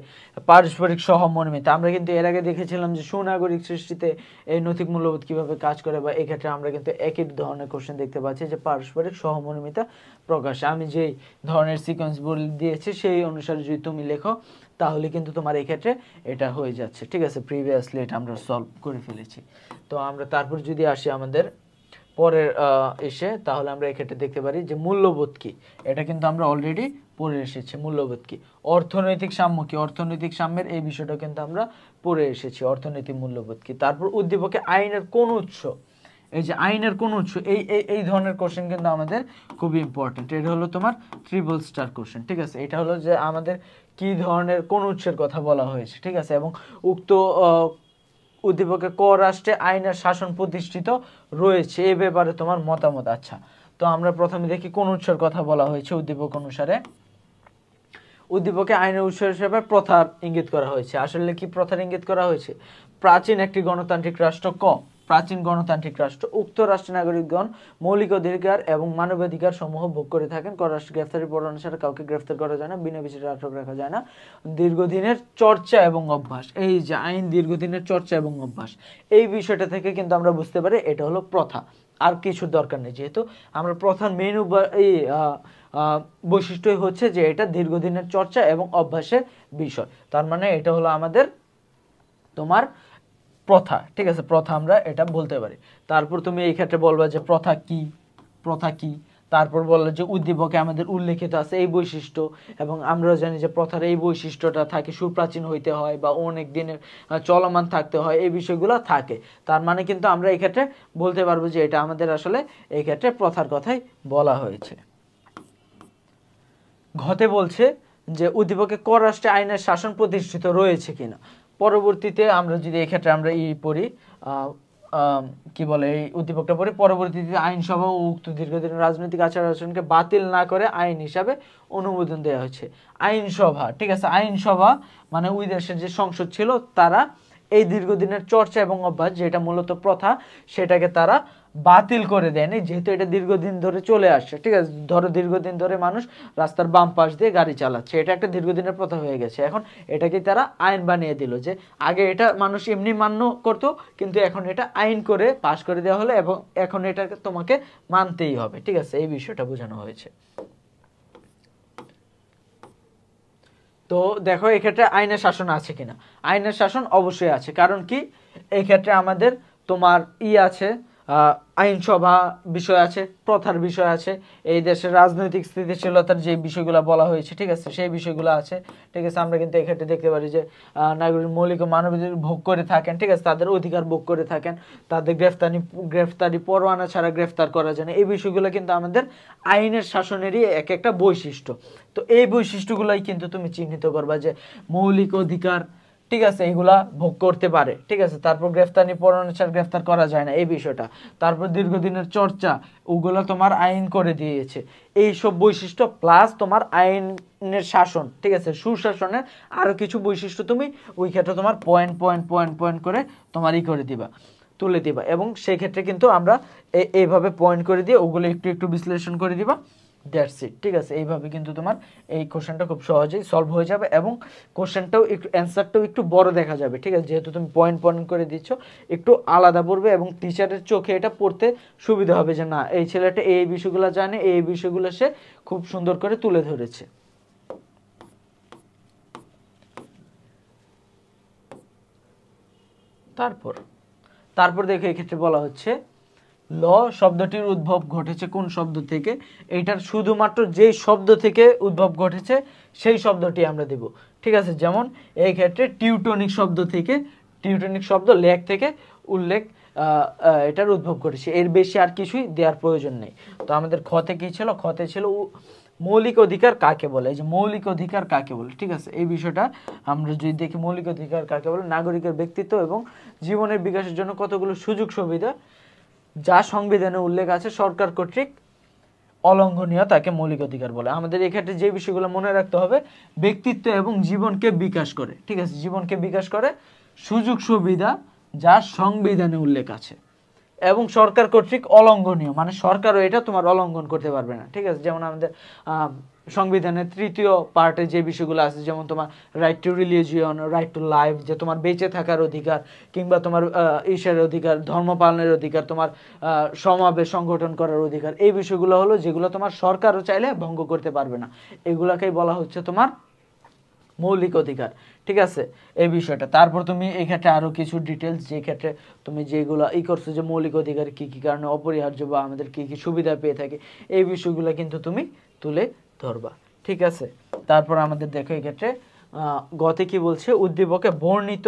পারস্পরিক সহমর্মিতা, আমরা কিন্তু এর আগে দেখেছিলাম যে সুনাগরিক সৃষ্টিতে এই নৈতিক মূল্যবোধ কিভাবে কাজ করে, বা এই ক্ষেত্রে আমরা কিন্তু একই ধরনের কোশ্চেন দেখতে পাচ্ছি যে পারস্পরিক সহমর্মিতা প্রকাশ। আমি যেই ধরনের সিকোয়েন্স বলে দিয়েছি সেই অনুসারে যদি তুমি লেখো তাহলে কিন্তু তোমার এই ক্ষেত্রে এটা হয়ে যাচ্ছে ঠিক আছে। প্রিভিয়াসলি এটা আমরা সলভ করে ফেলেছি। তো আমরা তারপর যদি আসি আমাদের পরের এসে তাহলে আমরা এই ক্ষেত্রে দেখতে পারি যে মূল্যবোধ কি, এটা কিন্তু আমরা অলরেডি পড়ে এসেছি মূল্যবোধ কি। অর্থনৈতিক সাম্য কি, অর্থনৈতিক সাম্যের এই বিষয়টা কিন্তু আমরা পড়ে এসেছি অর্থনৈতিক মূল্যবোধ কি। তারপর উদ্দীপকে আইনের কোন উৎস, এই যে আইনের কোন উৎস এই ধরনের কোশ্চেন কিন্তু আমাদের খুবই ইম্পর্টেন্ট। এটা হলো তোমার ট্রিপল স্টার কোশ্চেন ঠিক আছে। এটা হলো যে আমাদের কি ধরনের কোন উৎসের কথা বলা হয়েছে ঠিক আছে, এবং উক্ত উদ্দীপকে ক রাষ্ট্রে আইনের শাসন প্রতিষ্ঠিত রয়েছে এ ব্যাপারে তোমার মতামত। আচ্ছা, তো আমরা প্রথমে দেখি কোন উৎসের কথা বলা হয়েছে। উদ্দীপক অনুসারে উদ্দীপকে আইনের উৎস হিসেবে প্রথার ইঙ্গিত করা হয়েছে। আসলে কি প্রথার ইঙ্গিত করা হয়েছে? প্রাচীন একটি গণতান্ত্রিক রাষ্ট্র প্রাচীন গণতান্ত্রিক রাষ্ট্র উক্ত রাষ্ট্রের নাগরিকগণ মৌলিক অধিকার এবং মানবাধিকার সমূহ ভোগ করে থাকেন। পররাষ্ট্র গ্রেফতারি পর অনুসারে কাউকে গ্রেফতার করা যায় না, বিনা বিচারে আটক রাখা যায় না। দীর্ঘদিনের চর্চা এবং অভ্যাস, এই যে আইন দীর্ঘদিনের চর্চা এবং অভ্যাস, এই বিষয়টা থেকে কিন্তু আমরা বুঝতে পারি এটা হলো প্রথা, আর কিছুর দরকার নেই। যেহেতু আমরা প্রথার মেন বৈশিষ্ট্যই হচ্ছে যে এটা দীর্ঘদিনের চর্চা এবং অভ্যাসের বিষয়, তার মানে এটা হলো আমাদের তোমার প্রথা ঠিক আছে। প্রথা আমরা এটা বলতে পারি। তারপর তুমি এই ক্ষেত্রে বলবা যে প্রথা কি, তারপর বললো যে উদ্দীপকে আমাদের উল্লেখিত আছে এই বৈশিষ্ট্য, এবং আমরা জানি যে প্রথার এই বৈশিষ্ট্যটা থাকে সুপ্রাচীন হইতে হয় বা অনেক দিনের চলমান থাকতে হয়, এই বিষয়গুলো থাকে। তার মানে কিন্তু আমরা এই ক্ষেত্রে বলতে পারবো যে এটা আমাদের আসলে এই ক্ষেত্রে প্রথার কথাই বলা হয়েছে। ঘতে বলছে যে উদ্দীপকে ক রাষ্ট্রে আইনের শাসন প্রতিষ্ঠিত রয়েছে কিনা। পরবর্তীতে আমরা যদি এই ক্ষেত্রে আমরা পড়ি কি বলে এই উদ্দীপকটা পড়ি, পরবর্তীতে আইনসভা ও উক্ত দীর্ঘদিনের রাজনৈতিক আচার আচরণকে বাতিল না করে আইন হিসাবে অনুমোদন দেওয়া হয়েছে। আইনসভা ঠিক আছে, আইনসভা মানে ওই দেশের যে সংসদ ছিল তারা এই দীর্ঘদিনের চর্চা এবং অভ্যাস যেটা মূলত প্রথা সেটাকে তারা বাতিল করে দেয়নি, যেহেতু এটা দীর্ঘদিন ধরে চলে আসছে ঠিক আছে। ধরো দীর্ঘদিন ধরে মানুষ রাস্তার বাম পাশ দিয়ে গাড়ি চালাচ্ছে, এটা একটা দীর্ঘদিনের প্রথা হয়ে গেছে। এখন এটাকে তারা আইন বানিয়ে দিল, যে আগে এটা মানুষ এমনি মান্য করতো কিন্তু এখন এটা আইন করে পাশ করে দেওয়া হলো এবং এখন এটাকে তোমাকে মানতেই হবে ঠিক আছে, এই বিষয়টা বোঝানো হয়েছে। তো দেখো এক্ষেত্রে আইনের শাসন আছে কিনা, আইনের শাসন অবশ্যই আছে। কারণ কি এই ক্ষেত্রে আমাদের তোমার আছে আইনসভা বিষয় আছে, প্রথার বিষয় আছে, এই দেশের রাজনৈতিক স্থিতিশীলতার যে বিষয়গুলো বলা হয়েছে, ঠিক আছে, সেই বিষয়গুলো আছে, ঠিক আছে। আমরা কিন্তু এক্ষেত্রে দেখতে পারি যে নাগরিক মৌলিক ও মানবাধিকার ভোগ করে থাকেন, ঠিক আছে, তাদের অধিকার ভোগ করে থাকেন, তাদের গ্রেফতারি পরোয়ানা ছাড়া গ্রেফতার করা যায় না। এই বিষয়গুলো কিন্তু আমাদের আইনের শাসনেরই এক একটা বৈশিষ্ট্য। তো এই বৈশিষ্ট্যগুলোই কিন্তু তুমি চিহ্নিত করবা যে মৌলিক অধিকার, ঠিক আছে, এগুলা ভোগ করতে পারে, ঠিক আছে। তারপর গ্রেফতারি পরোয়ানা ছাড়া গ্রেফতার করা যায় না, এই বিষয়টা। তারপর দীর্ঘদিনের চর্চা, ওগুলো তোমার আইন করে দিয়েছে। এই সব বৈশিষ্ট্য প্লাস তোমার আইনের শাসন, ঠিক আছে, সুশাসনের আরো কিছু বৈশিষ্ট্য তুমি ওই ক্ষেত্রে তোমার পয়েন্ট পয়েন্ট পয়েন্ট পয়েন্ট করে তোমার করে দিবা, তুলে দিবা। এবং সেই ক্ষেত্রে কিন্তু আমরা এইভাবে পয়েন্ট করে দিয়ে ওগুলো একটু একটু বিশ্লেষণ করে দিবা, দ্যাটস ইট, ঠিক আছে। এইভাবে কিন্তু তোমার এই কোশ্চেনটা খুব সহজেই সলভ হয়ে যাবে এবং কোশ্চেনটাও একটু অ্যান্সারটাও একটু বড় দেখা যাবে, ঠিক আছে, যেহেতু তুমি পয়েন্ট পয়েন্ট করে দিচ্ছ, একটু আলাদা পড়বে এবং টিচারের চোখে এটা পড়তে সুবিধা হবে যে না, এই ছেলেটা এই বিষয়গুলো জানে, এই বিষয়গুলো সে খুব সুন্দর করে তুলে ধরেছে। তারপর দেখো এক্ষেত্রে বলা হচ্ছে ল শব্দটির উদ্ভব ঘটেছে কোন শব্দ থেকে। এইটার শুধুমাত্র যেই শব্দ থেকে উদ্ভব ঘটেছে সেই শব্দটি আমরা দেব, ঠিক আছে। যেমন এই ক্ষেত্রে টিউটনিক শব্দ থেকে, টিউটনিক শব্দ লেখ থেকে উল্লেখ, এটার উদ্ভব ঘটেছে, এর বেশি আর কিছুই দেওয়ার প্রয়োজন নেই। তো আমাদের খতে কি ছিল, খতে ছিল মৌলিক অধিকার কাকে বলে। এই যে মৌলিক অধিকার কাকে বলে, ঠিক আছে, এই বিষয়টা আমরা যদি দেখি, মৌলিক অধিকার কাকে বলে, নাগরিকের ব্যক্তিত্ব এবং জীবনের বিকাশের জন্য কতগুলো সুযোগ সুবিধা যা সংবিধানে উল্লেখ আছে সরকার কর্তৃক অলঙ্ঘনীয় তাকে মৌলিক অধিকার বলে। আমাদের এক্ষেত্রে যে বিষয়গুলো মনে রাখতে হবে, ব্যক্তিত্ব এবং জীবনকে বিকাশ করে, ঠিক আছে, জীবনকে বিকাশ করে সুযোগ সুবিধা যা সংবিধানে উল্লেখ আছে এবং সরকার কর্তৃক অলঙ্ঘনীয়, মানে সরকারও এটা তোমার অলঙ্ঘন করতে পারবে না, ঠিক আছে। যেমন আমাদের সংবিধানের 3য় পার্টে যে বিষয়গুলো আছে, যেমন তোমার right two religion, right to life, যে তোমার বেঁচে থাকার অধিকার, কিংবা তোমার ঈশ্বরের অধিকার, ধর্ম পালনের অধিকার, তোমার সমাবেশ সংগঠন করার অধিকার, এই বিষয়গুলো হলো যেগুলো তোমার সরকারও চাইলে ভঙ্গ করতে পারবে না, এগুলাকেই বলা হচ্ছে তোমার মৌলিক অধিকার, ঠিক আছে, এই বিষয়টা। তারপর তুমি এই ক্ষেত্রে আরো কিছু ডিটেলস, যে ক্ষেত্রে তুমি যেগুলো করছো যে মৌলিক অধিকার কি কি কারণে অপরিহার্য বা আমাদের কি কি সুবিধা পেয়ে থাকে, এই বিষয়গুলো কিন্তু তুমি তুলে ধরবা, ঠিক আছে। তারপর আমাদের দেখো এই ক্ষেত্রে গতে কি বলছে, উদ্দীপকে বর্ণিত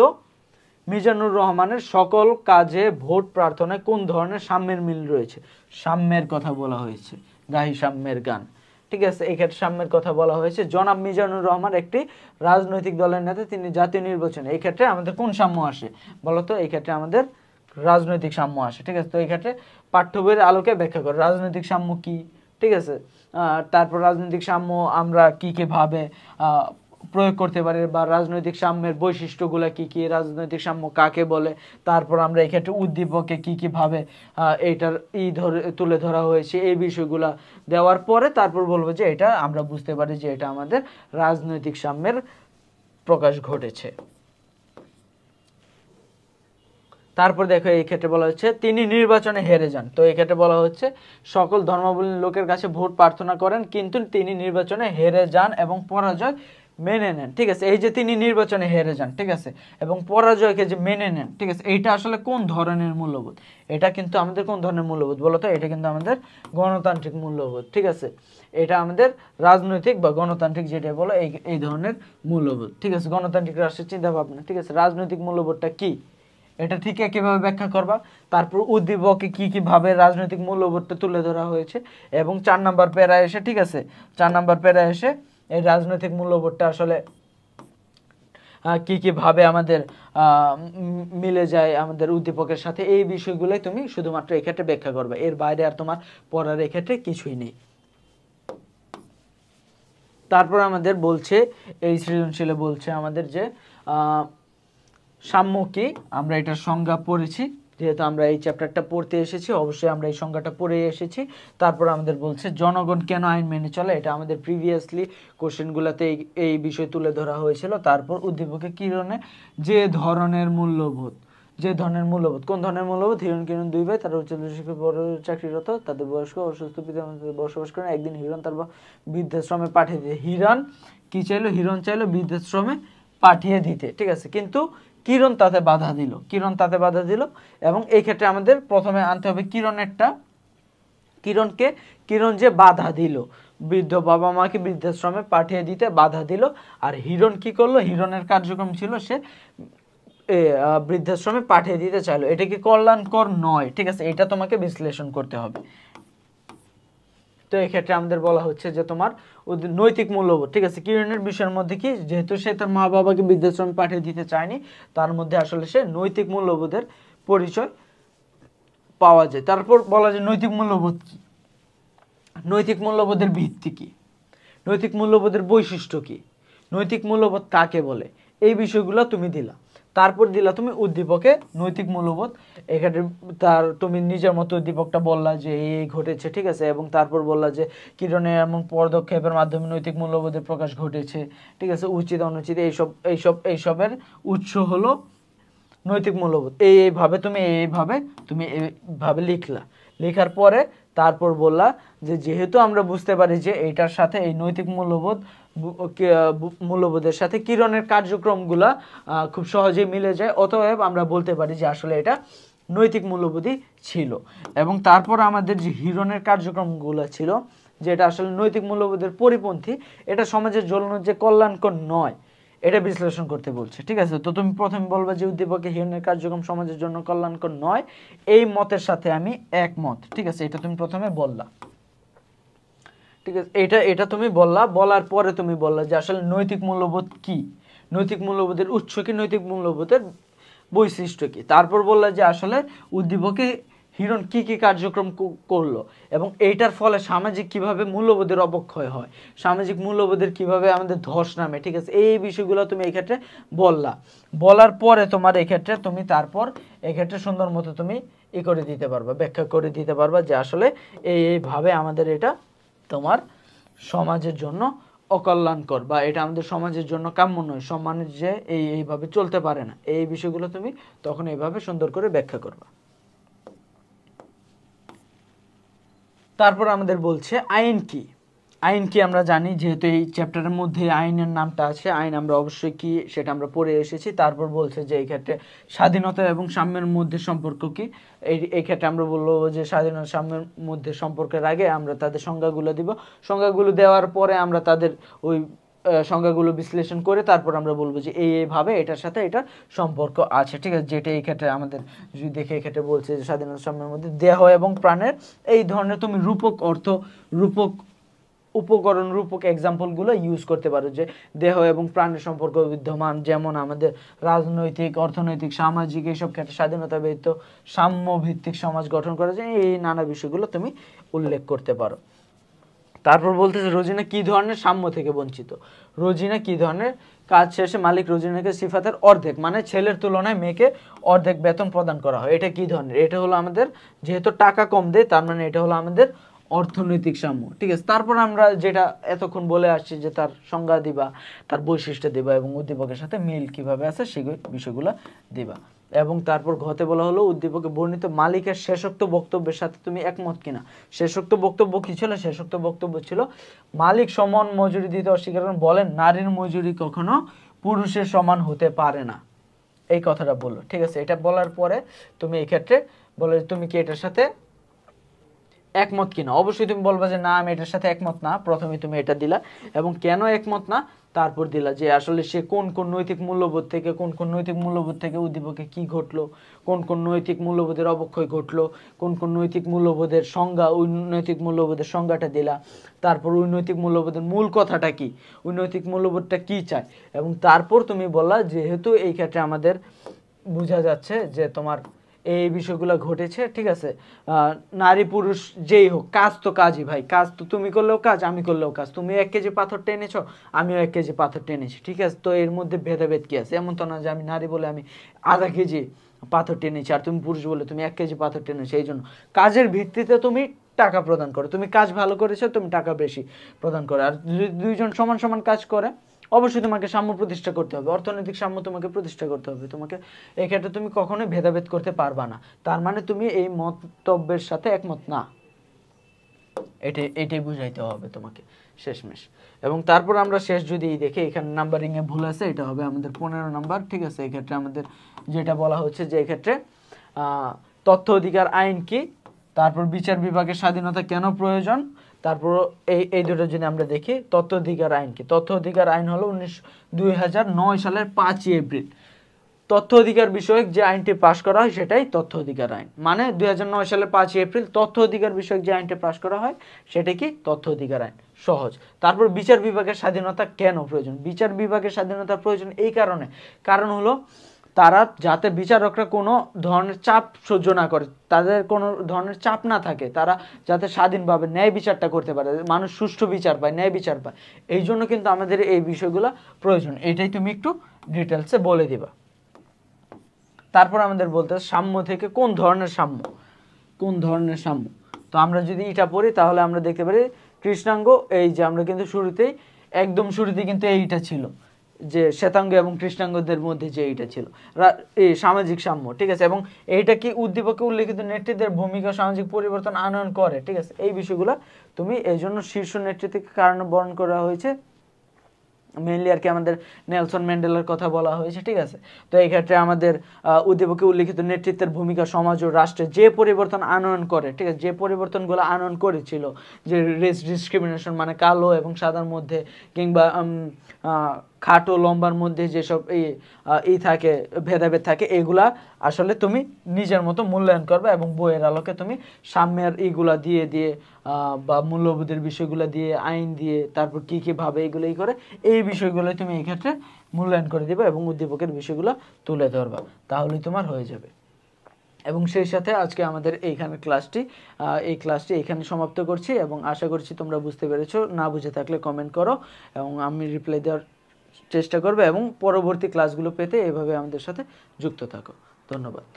মিজানুর রহমানের সকল কাজে ভোট প্রার্থনায় কোন ধরনের সাম্যের মিল রয়েছে। সাম্যের কথা বলা হয়েছে, গাহি সাম্যের গান, ঠিক আছে। এই ক্ষেত্রে সাম্যের কথা বলা হয়েছে। জনাব মিজানুর রহমান একটি রাজনৈতিক দলের নেতা, তিনি জাতীয় নির্বাচনে, এই ক্ষেত্রে আমাদের কোন সাম্য আসে বলতো, এই ক্ষেত্রে আমাদের রাজনৈতিক সাম্য আসে, ঠিক আছে। তো এই ক্ষেত্রে পাঠ্য বইয়ের আলোকে ব্যাখ্যা করে রাজনৈতিক সাম্য কি, ঠিক আছে। তারপর রাজনৈতিক সাম্য আমরা কি কি ভাবে প্রয়োগ করতে পারি, বা রাজনৈতিক সাম্যের বৈশিষ্ট্যগুলো কি কি, রাজনৈতিক সাম্য কাকে বলে, তারপর আমরা এই ক্ষেত্রে উদ্দীপকে কি কি ভাবে এইটার তুলে ধরা হয়েছে, এই বিষয়গুলা দেওয়ার পরে তারপর বলবো যে এটা আমরা বুঝতে পারি যে এটা আমাদের রাজনৈতিক সাম্যের প্রকাশ ঘটেছে। তারপর দেখো এই ক্ষেত্রে বলা হচ্ছে তিনি নির্বাচনে হেরে যান। তো এই ক্ষেত্রে বলা হচ্ছে সকল ধর্মাবলম্বী লোকের কাছে ভোট প্রার্থনা করেন, কিন্তু তিনি নির্বাচনে হেরে যান এবং পরাজয় মেনে নেন, ঠিক আছে। এই যে তিনি নির্বাচনে হেরে যান, ঠিক আছে, এবং পরাজয়কে যে মেনে নেন, ঠিক আছে, এইটা আসলে কোন ধরনের মূল্যবোধ, এটা কিন্তু আমাদের কোন ধরনের মূল্যবোধ বলতো, এটা কিন্তু আমাদের গণতান্ত্রিক মূল্যবোধ, ঠিক আছে। এটা আমাদের রাজনৈতিক বা গণতান্ত্রিক যেটা বলো এই ধরনের মূল্যবোধ, ঠিক আছে, গণতান্ত্রিক রাষ্ট্রের চিন্তা ভাবনা, ঠিক আছে। রাজনৈতিক মূল্যবোধটা কি, এটা ঠিক কিভাবে ব্যাখ্যা করবা। তারপর উদ্দীপকে কি কি ভাবে রাজনৈতিক মূল্যবোধটা তুলে ধরা হয়েছে, এবং 4 নাম্বার প্যারা এসে, ঠিক আছে, 4 নাম্বার প্যারা এসে এই রাজনৈতিক মূল্যবোধটা আসলে কি কি ভাবে আমাদের মিলে যায় আমাদের উদ্দীপকের সাথে, এই বিষয়গুলোই তুমি শুধুমাত্র এই ক্ষেত্রে ব্যাখ্যা করবে, এর বাইরে আর তোমার পড়ার এই ক্ষেত্রে কিছুই নেই। তারপর আমাদের বলছে এই সৃজনশীলে বলছে আমাদের যে সাম্য কি, আমরা এটার সংজ্ঞা পড়েছি, যেহেতু আমরা এই চ্যাপ্টারটা পড়তে এসেছি অবশ্যই আমরা এই সংজ্ঞাটা পড়ে এসেছি। তারপর আমাদের বলছে জনগণ কেন আইন মেনে চলে, এটা আমাদের প্রিভিয়াসলি কোশ্চেনগুলোতে এই বিষয় তুলে ধরা হয়েছিল। তারপর উদ্দীপকে কি ধরনের, যে ধরনের মূল্যবোধ, যে ধরনের মূল্যবোধ, কোন ধরনের মূল্যবোধ, হিরণ কিরণ 2 ভাই, তারা উচ্চশিক্ষিত বড় চাকরিরত, তাদের বয়স্ক অসুস্থ পিতা বসবাস করেন। একদিন হিরণ তার বৃদ্ধাশ্রমে পাঠিয়ে দিতে, হিরণ কি চাইলো, হিরণ চাইলো বৃদ্ধাশ্রমে পাঠিয়ে দিতে, ঠিক আছে, কিন্তু কিরণ তাতে বাধা দিল, কিরণ তাতে বাধা দিল। এবং এই ক্ষেত্রে আমাদের প্রথমে আনতে হবে কিরণেরটা, কিরণকে, কিরণ যে বাধা দিল, বৃদ্ধ বাবা মাকে বৃদ্ধাশ্রমে পাঠিয়ে দিতে বাধা দিল। আর হিরণ কি করলো, হিরণের কার্যক্রম ছিল সে বৃদ্ধাশ্রমে পাঠিয়ে দিতে চাইলো, এটা কি কল্যাণকর নয়, ঠিক আছে, এটা তোমাকে বিশ্লেষণ করতে হবে। তো এই ক্ষেত্রে আমাদের বলা হচ্ছে যে তোমার নৈতিক মূল্যবোধ, ঠিক আছে, কিরণের বিষয়ের মধ্যে কি, যেহেতু সে তার মা বাবাকে বৃদ্ধাশ্রমে পাঠিয়ে দিতে চায়নি, তার মধ্যে আসলে সে নৈতিক মূল্যবোধের পরিচয় পাওয়া যায়। তারপর বলা যায় নৈতিক মূল্যবোধ কি, নৈতিক মূল্যবোধের ভিত্তি কি, নৈতিক মূল্যবোধের বৈশিষ্ট্য কি, নৈতিক মূল্যবোধ কাকে বলে, এই বিষয়গুলো তুমি দিলা। তারপর দিলা তুমি উদ্দীপকে নৈতিক মূল্যবোধ, এখানে তার তুমি নিজের মতো উদ্দীপকটা বললা যে এই ঘটেছে, ঠিক আছে, এবং তারপর বললা যে কিরণের এমন পদক্ষেপের মাধ্যমে নৈতিক মূল্যবোধের প্রকাশ ঘটেছে, ঠিক আছে, উচিত অনুচিত এইসবের উৎস হলো নৈতিক মূল্যবোধ। এইভাবে তুমি এইভাবে লিখলা, লেখার পরে তারপর বললা যে যেহেতু আমরা বুঝতে পারি যে এইটার সাথে এই নৈতিক মূল্যবোধের সাথে কিরণের কার্যক্রমগুলা খুব সহজেই মিলে যায়, অতএব আমরা বলতে পারি যে আসলে এটা নৈতিক মূল্যবোধই ছিল। এবং তারপর আমাদের যে হিরণের কার্যক্রমগুলো ছিল, যেটা আসলে নৈতিক মূল্যবোধের পরিপন্থী, এটা সমাজের জন্য যে কল্যাণকর নয়, এটা বিশ্লেষণ করতে বলছে, ঠিক আছে। তো তুমি প্রথমে বলবা যে উদ্দীপকে হিরণের কার্যক্রম সমাজের জন্য কল্যাণকর নয়, এই মতের সাথে আমি একমত, ঠিক আছে, এটা তুমি প্রথমে বললা, ঠিক আছে, এটা তুমি বললা। বলার পরে তুমি বললা যে আসলে নৈতিক মূল্যবোধ কি, নৈতিক মূল্যবোধের উৎস কি, নৈতিক মূল্যবোধের বৈশিষ্ট্য কি। তারপর বললা যে আসলে উদ্দীপকে হিরণ কি কি কার্যক্রম করলো এবং এইটার ফলে সামাজিক কিভাবে মূল্যবোধের অবক্ষয় হয়, সামাজিক মূল্যবোধের কিভাবে আমাদের ধস নামে, ঠিক আছে, এই বিষয়গুলো তুমি এই ক্ষেত্রে বললা। বলার পরে তোমার এই ক্ষেত্রে তুমি তারপর এই ক্ষেত্রে সুন্দর মতো তুমি করে দিতে পারবা, ব্যাখ্যা করে দিতে পারবা যে আসলে এইভাবে আমাদের এটা তোমার সমাজের জন্য অকল্যাণকর, বা এটা আমাদের সমাজের জন্য কাম্য নয়, সমাজে যে এইভাবে চলতে পারে না, এই বিষয়গুলো তুমি তখন এইভাবে সুন্দর করে ব্যাখ্যা করবা। তারপর আমাদের বলছে আইন কি, আইন কি আমরা জানি, যেহেতু এই চ্যাপ্টারের মধ্যে আইনের নামটা আছে, আইন আমরা অবশ্যই কি সেটা আমরা পড়ে এসেছি। তারপর বলছে যে এই ক্ষেত্রে স্বাধীনতা এবং সাম্যের মধ্যে সম্পর্ক কি, এই ক্ষেত্রে আমরা বলবো যে স্বাধীনতা সাম্যের মধ্যে সম্পর্কের আগে আমরা তাদের সংজ্ঞাগুলো দিব, সংজ্ঞাগুলো দেওয়ার পরে আমরা তাদের ওই সংজ্ঞাগুলো বিশ্লেষণ করে তারপর আমরা বলবো যে এইভাবে এটার সাথে এটার সম্পর্ক আছে, ঠিক আছে। যেটা এই ক্ষেত্রে আমাদের যদি দেখে এই ক্ষেত্রে বলছে যে স্বাধীনতা সাম্যের মধ্যে দেহ এবং প্রাণের এই ধরনের তুমি রূপক অর্থ, রূপক উপকরণ, রূপক এক্সাম্পলগুলো ইউজ করতে পারো, যে দেহ এবং প্রাণের সম্পর্ক বিদ্যমান, যেমন আমাদের রাজনৈতিক, অর্থনৈতিক, সামাজিক এইসব ক্ষেত্রে স্বাধীনতা ব্যতীত সাম্য ভিত্তিক সমাজ গঠন করা যায়, এই নানা বিষয়গুলো তুমি উল্লেখ করতে পারো। তারপর বলতেছে রোজিনা কি ধরনের সাম্য থেকে বঞ্চিত, রোজিনা কি ধরনের কাজ শেষে মালিক রোজিনাকে সিফাতের অর্ধেক, মানে ছেলের তুলনায় মেয়েকে অর্ধেক বেতন প্রদান করা হয়, এটা কি ধরনের, এটা হলো আমাদের যেহেতু টাকা কম দেয়, তার মানে এটা হলো আমাদের অর্থনৈতিক সাম্য, ঠিক আছে। তারপর আমরা যেটা এতক্ষণ বলে আসছি যে তার সংজ্ঞা দিবা, তার বৈশিষ্ট্য দিবা এবং উদ্দীপকের সাথে মিল কিভাবে আছে সেই বিষয়গুলো দিবা। এবং তারপর ঘতে বলা হলো উদ্দীপকে বর্ণিত মালিকের শেষোক্ত বক্তব্যের সাথে তুমি একমত কিনা। শেষোক্ত বক্তব্য কি ছিল, শেষোক্ত বক্তব্য ছিল মালিক সমান মজুরি দিতে অস্বীকার করেন, বলেন নারীর মজুরি কখনো পুরুষের সমান হতে পারে না, এই কথাটা বললো, ঠিক আছে। এটা বলার পরে তুমি এই ক্ষেত্রে বলে তুমি কি এটার সাথে একমত কিনা, অবশ্যই তুমি বলবা যে না আমি এটার সাথে একমত না, প্রথমে তুমি এটা দিলা এবং কেন একমত না তারপর দিলা যে আসলে সে কোন কোন নৈতিক মূল্যবোধ থেকে, কোন কোন নৈতিক মূল্যবোধ থেকে উদ্দীপকে কি ঘটলো, কোন কোন নৈতিক মূল্যবোধের অবক্ষয় ঘটলো, কোন কোন নৈতিক মূল্যবোধের সংজ্ঞা, ওই নৈতিক মূল্যবোধের সংজ্ঞাটা দিলা। তারপর ওই নৈতিক মূল্যবোধের মূল কথাটা কি, ওই নৈতিক মূল্যবোধটা কি চায়, এবং তারপর তুমি বললা যেহেতু এই ক্ষেত্রে আমাদের বোঝা যাচ্ছে যে তোমার এই বিষয়গুলো ঘটেছে, ঠিক আছে, নারী পুরুষ যেই হোক কাজ তো কাজই ভাই, কাজ তো তুমি করলেও কাজ, আমি করলেও কাজ, তুমি 1 কেজি পাথর টেনেছো, আমিও 1 কেজি পাথর টেনেছি, ঠিক আছে, তো এর মধ্যে ভেদাভেদ কি আছে, এমন তো না যে আমি নারী বলে আমি আধা কেজি পাথর টেনেছি আর তুমি পুরুষ বলে তুমি 1 কেজি পাথর টেনেছো। এই জন্য কাজের ভিত্তিতে তুমি টাকা প্রদান করো, তুমি কাজ ভালো করেছো তুমি টাকা বেশি প্রদান করো, আর যদি দুইজন সমান সমান কাজ করে অবশ্যই তোমাকে সাম্য প্রতিষ্ঠা করতে হবে, অর্থনৈতিক সাম্য তোমাকে প্রতিষ্ঠা করতে হবে, তোমাকে এই ক্ষেত্রে তুমি কখনোই ভেদাভেদ করতে পারবা না, তার মানে তুমি এই মন্তব্যের সাথে একমত না। এটাই বুঝাইতে হবে তোমাকে শেষমেশ। এবং তারপর আমরা শেষ যদি দেখি এখানে নাম্বারিং এ ভুল আছে, এটা হবে আমাদের 15 নাম্বার, ঠিক আছে। এই ক্ষেত্রে আমাদের যেটা বলা হচ্ছে যে এই ক্ষেত্রে তথ্য অধিকার আইন কি, তারপর বিচার বিভাগের স্বাধীনতা কেন প্রয়োজন, তারপর এই দুটো যদি আমরা দেখি তথ্য অধিকার আইন কি। তথ্য অধিকার আইন হলো 2009 সালের 5ই এপ্রিল তথ্য অধিকার বিষয়ক যে আইনটি পাশ করা হয় সেটাই তথ্য অধিকার আইন। মানে 2009 সালের 5ই এপ্রিল তথ্য অধিকার বিষয়ক যে আইনটি পাশ করা হয় সেটা কি তথ্য অধিকার আইন, সহজ। তারপর বিচার বিভাগের স্বাধীনতা কেন প্রয়োজন, বিচার বিভাগের স্বাধীনতা প্রয়োজন এই কারণ হলো তারা যাতে বিচারকরা কোনো ধরনের চাপ সহ্য না করে, তাদের কোনো ধরনের চাপ না থাকে, তারা যাতে স্বাধীনভাবে ন্যায় বিচারটা করতে পারে, মানুষ সুষ্ঠু বিচার পায়, ন্যায় বিচার পায়। এই জন্য কিন্তু আমাদের এই বিষয়গুলো প্রয়োজন, এটাই তুমি একটু ডিটেলসে বলে দিবা। তারপর আমাদের বলতে সাম্য থেকে কোন ধরনের সাম্য, তো আমরা যদি এটা পড়ি তাহলে আমরা দেখতে পারি কৃষ্ণাঙ্গ, এই যে আমরা কিন্তু একদম শুরুতে কিন্তু এইটা ছিল যে শ্বেতাঙ্গ এবং কৃষ্ণাঙ্গদের মধ্যে যে এইটা ছিল এই সামাজিক সাম্য, ঠিক আছে। এবং এইটা কি উদ্দীপকে উল্লেখিত নেতৃত্বের ভূমিকা সামাজিক পরিবর্তন আনয়ন করে, ঠিক আছে। এই বিষয়গুলো তুমি এই জন্য শীর্ষ নেতৃত্বকে কারণে বর্ণন করা হয়েছে, মেইনলি আর কি আমাদের নেলসন ম্যান্ডেলার কথা বলা হয়েছে, ঠিক আছে। তো এই ক্ষেত্রে আমাদের উদ্দীপকে উল্লেখিত নেতৃত্বের ভূমিকা সমাজ ও রাষ্ট্রে যে পরিবর্তন আনয়ন করে, ঠিক আছে, যে পরিবর্তনগুলো আনয়ন করেছিল, যে রেস ডিসক্রিমিনেশন মানে কালো এবং সাদার মধ্যে, কিংবা খাটো লম্বার মধ্যে যেসব এই থাকে ভেদাভেদ থাকে, এগুলা আসলে তুমি নিজের মতো মূল্যায়ন করবে এবং বইয়ের আলোকে তুমি সাম্যের এইগুলা দিয়ে বা মূল্যবোধের বিষয়গুলো দিয়ে, আইন দিয়ে, তারপর কি ভাবে এগুলোই করে, এই বিষয়গুলো তুমি এই ক্ষেত্রে মূল্যায়ন করে দিবে এবং উদ্দীপকের বিষয়গুলো তুলে ধরবা, তাহলেই তোমার হয়ে যাবে। এবং সেই সাথে আজকে আমাদের এই ক্লাসটি এখানে সমাপ্ত করছি এবং আশা করছি তোমরা বুঝতে পেরেছো। না বুঝে থাকলে কমেন্ট করো এবং আমি রিপ্লাই দেওয়ার চেষ্টা করব, এবং পরবর্তী ক্লাসগুলো পেতে এভাবে আমাদের সাথে যুক্ত থাকো। ধন্যবাদ।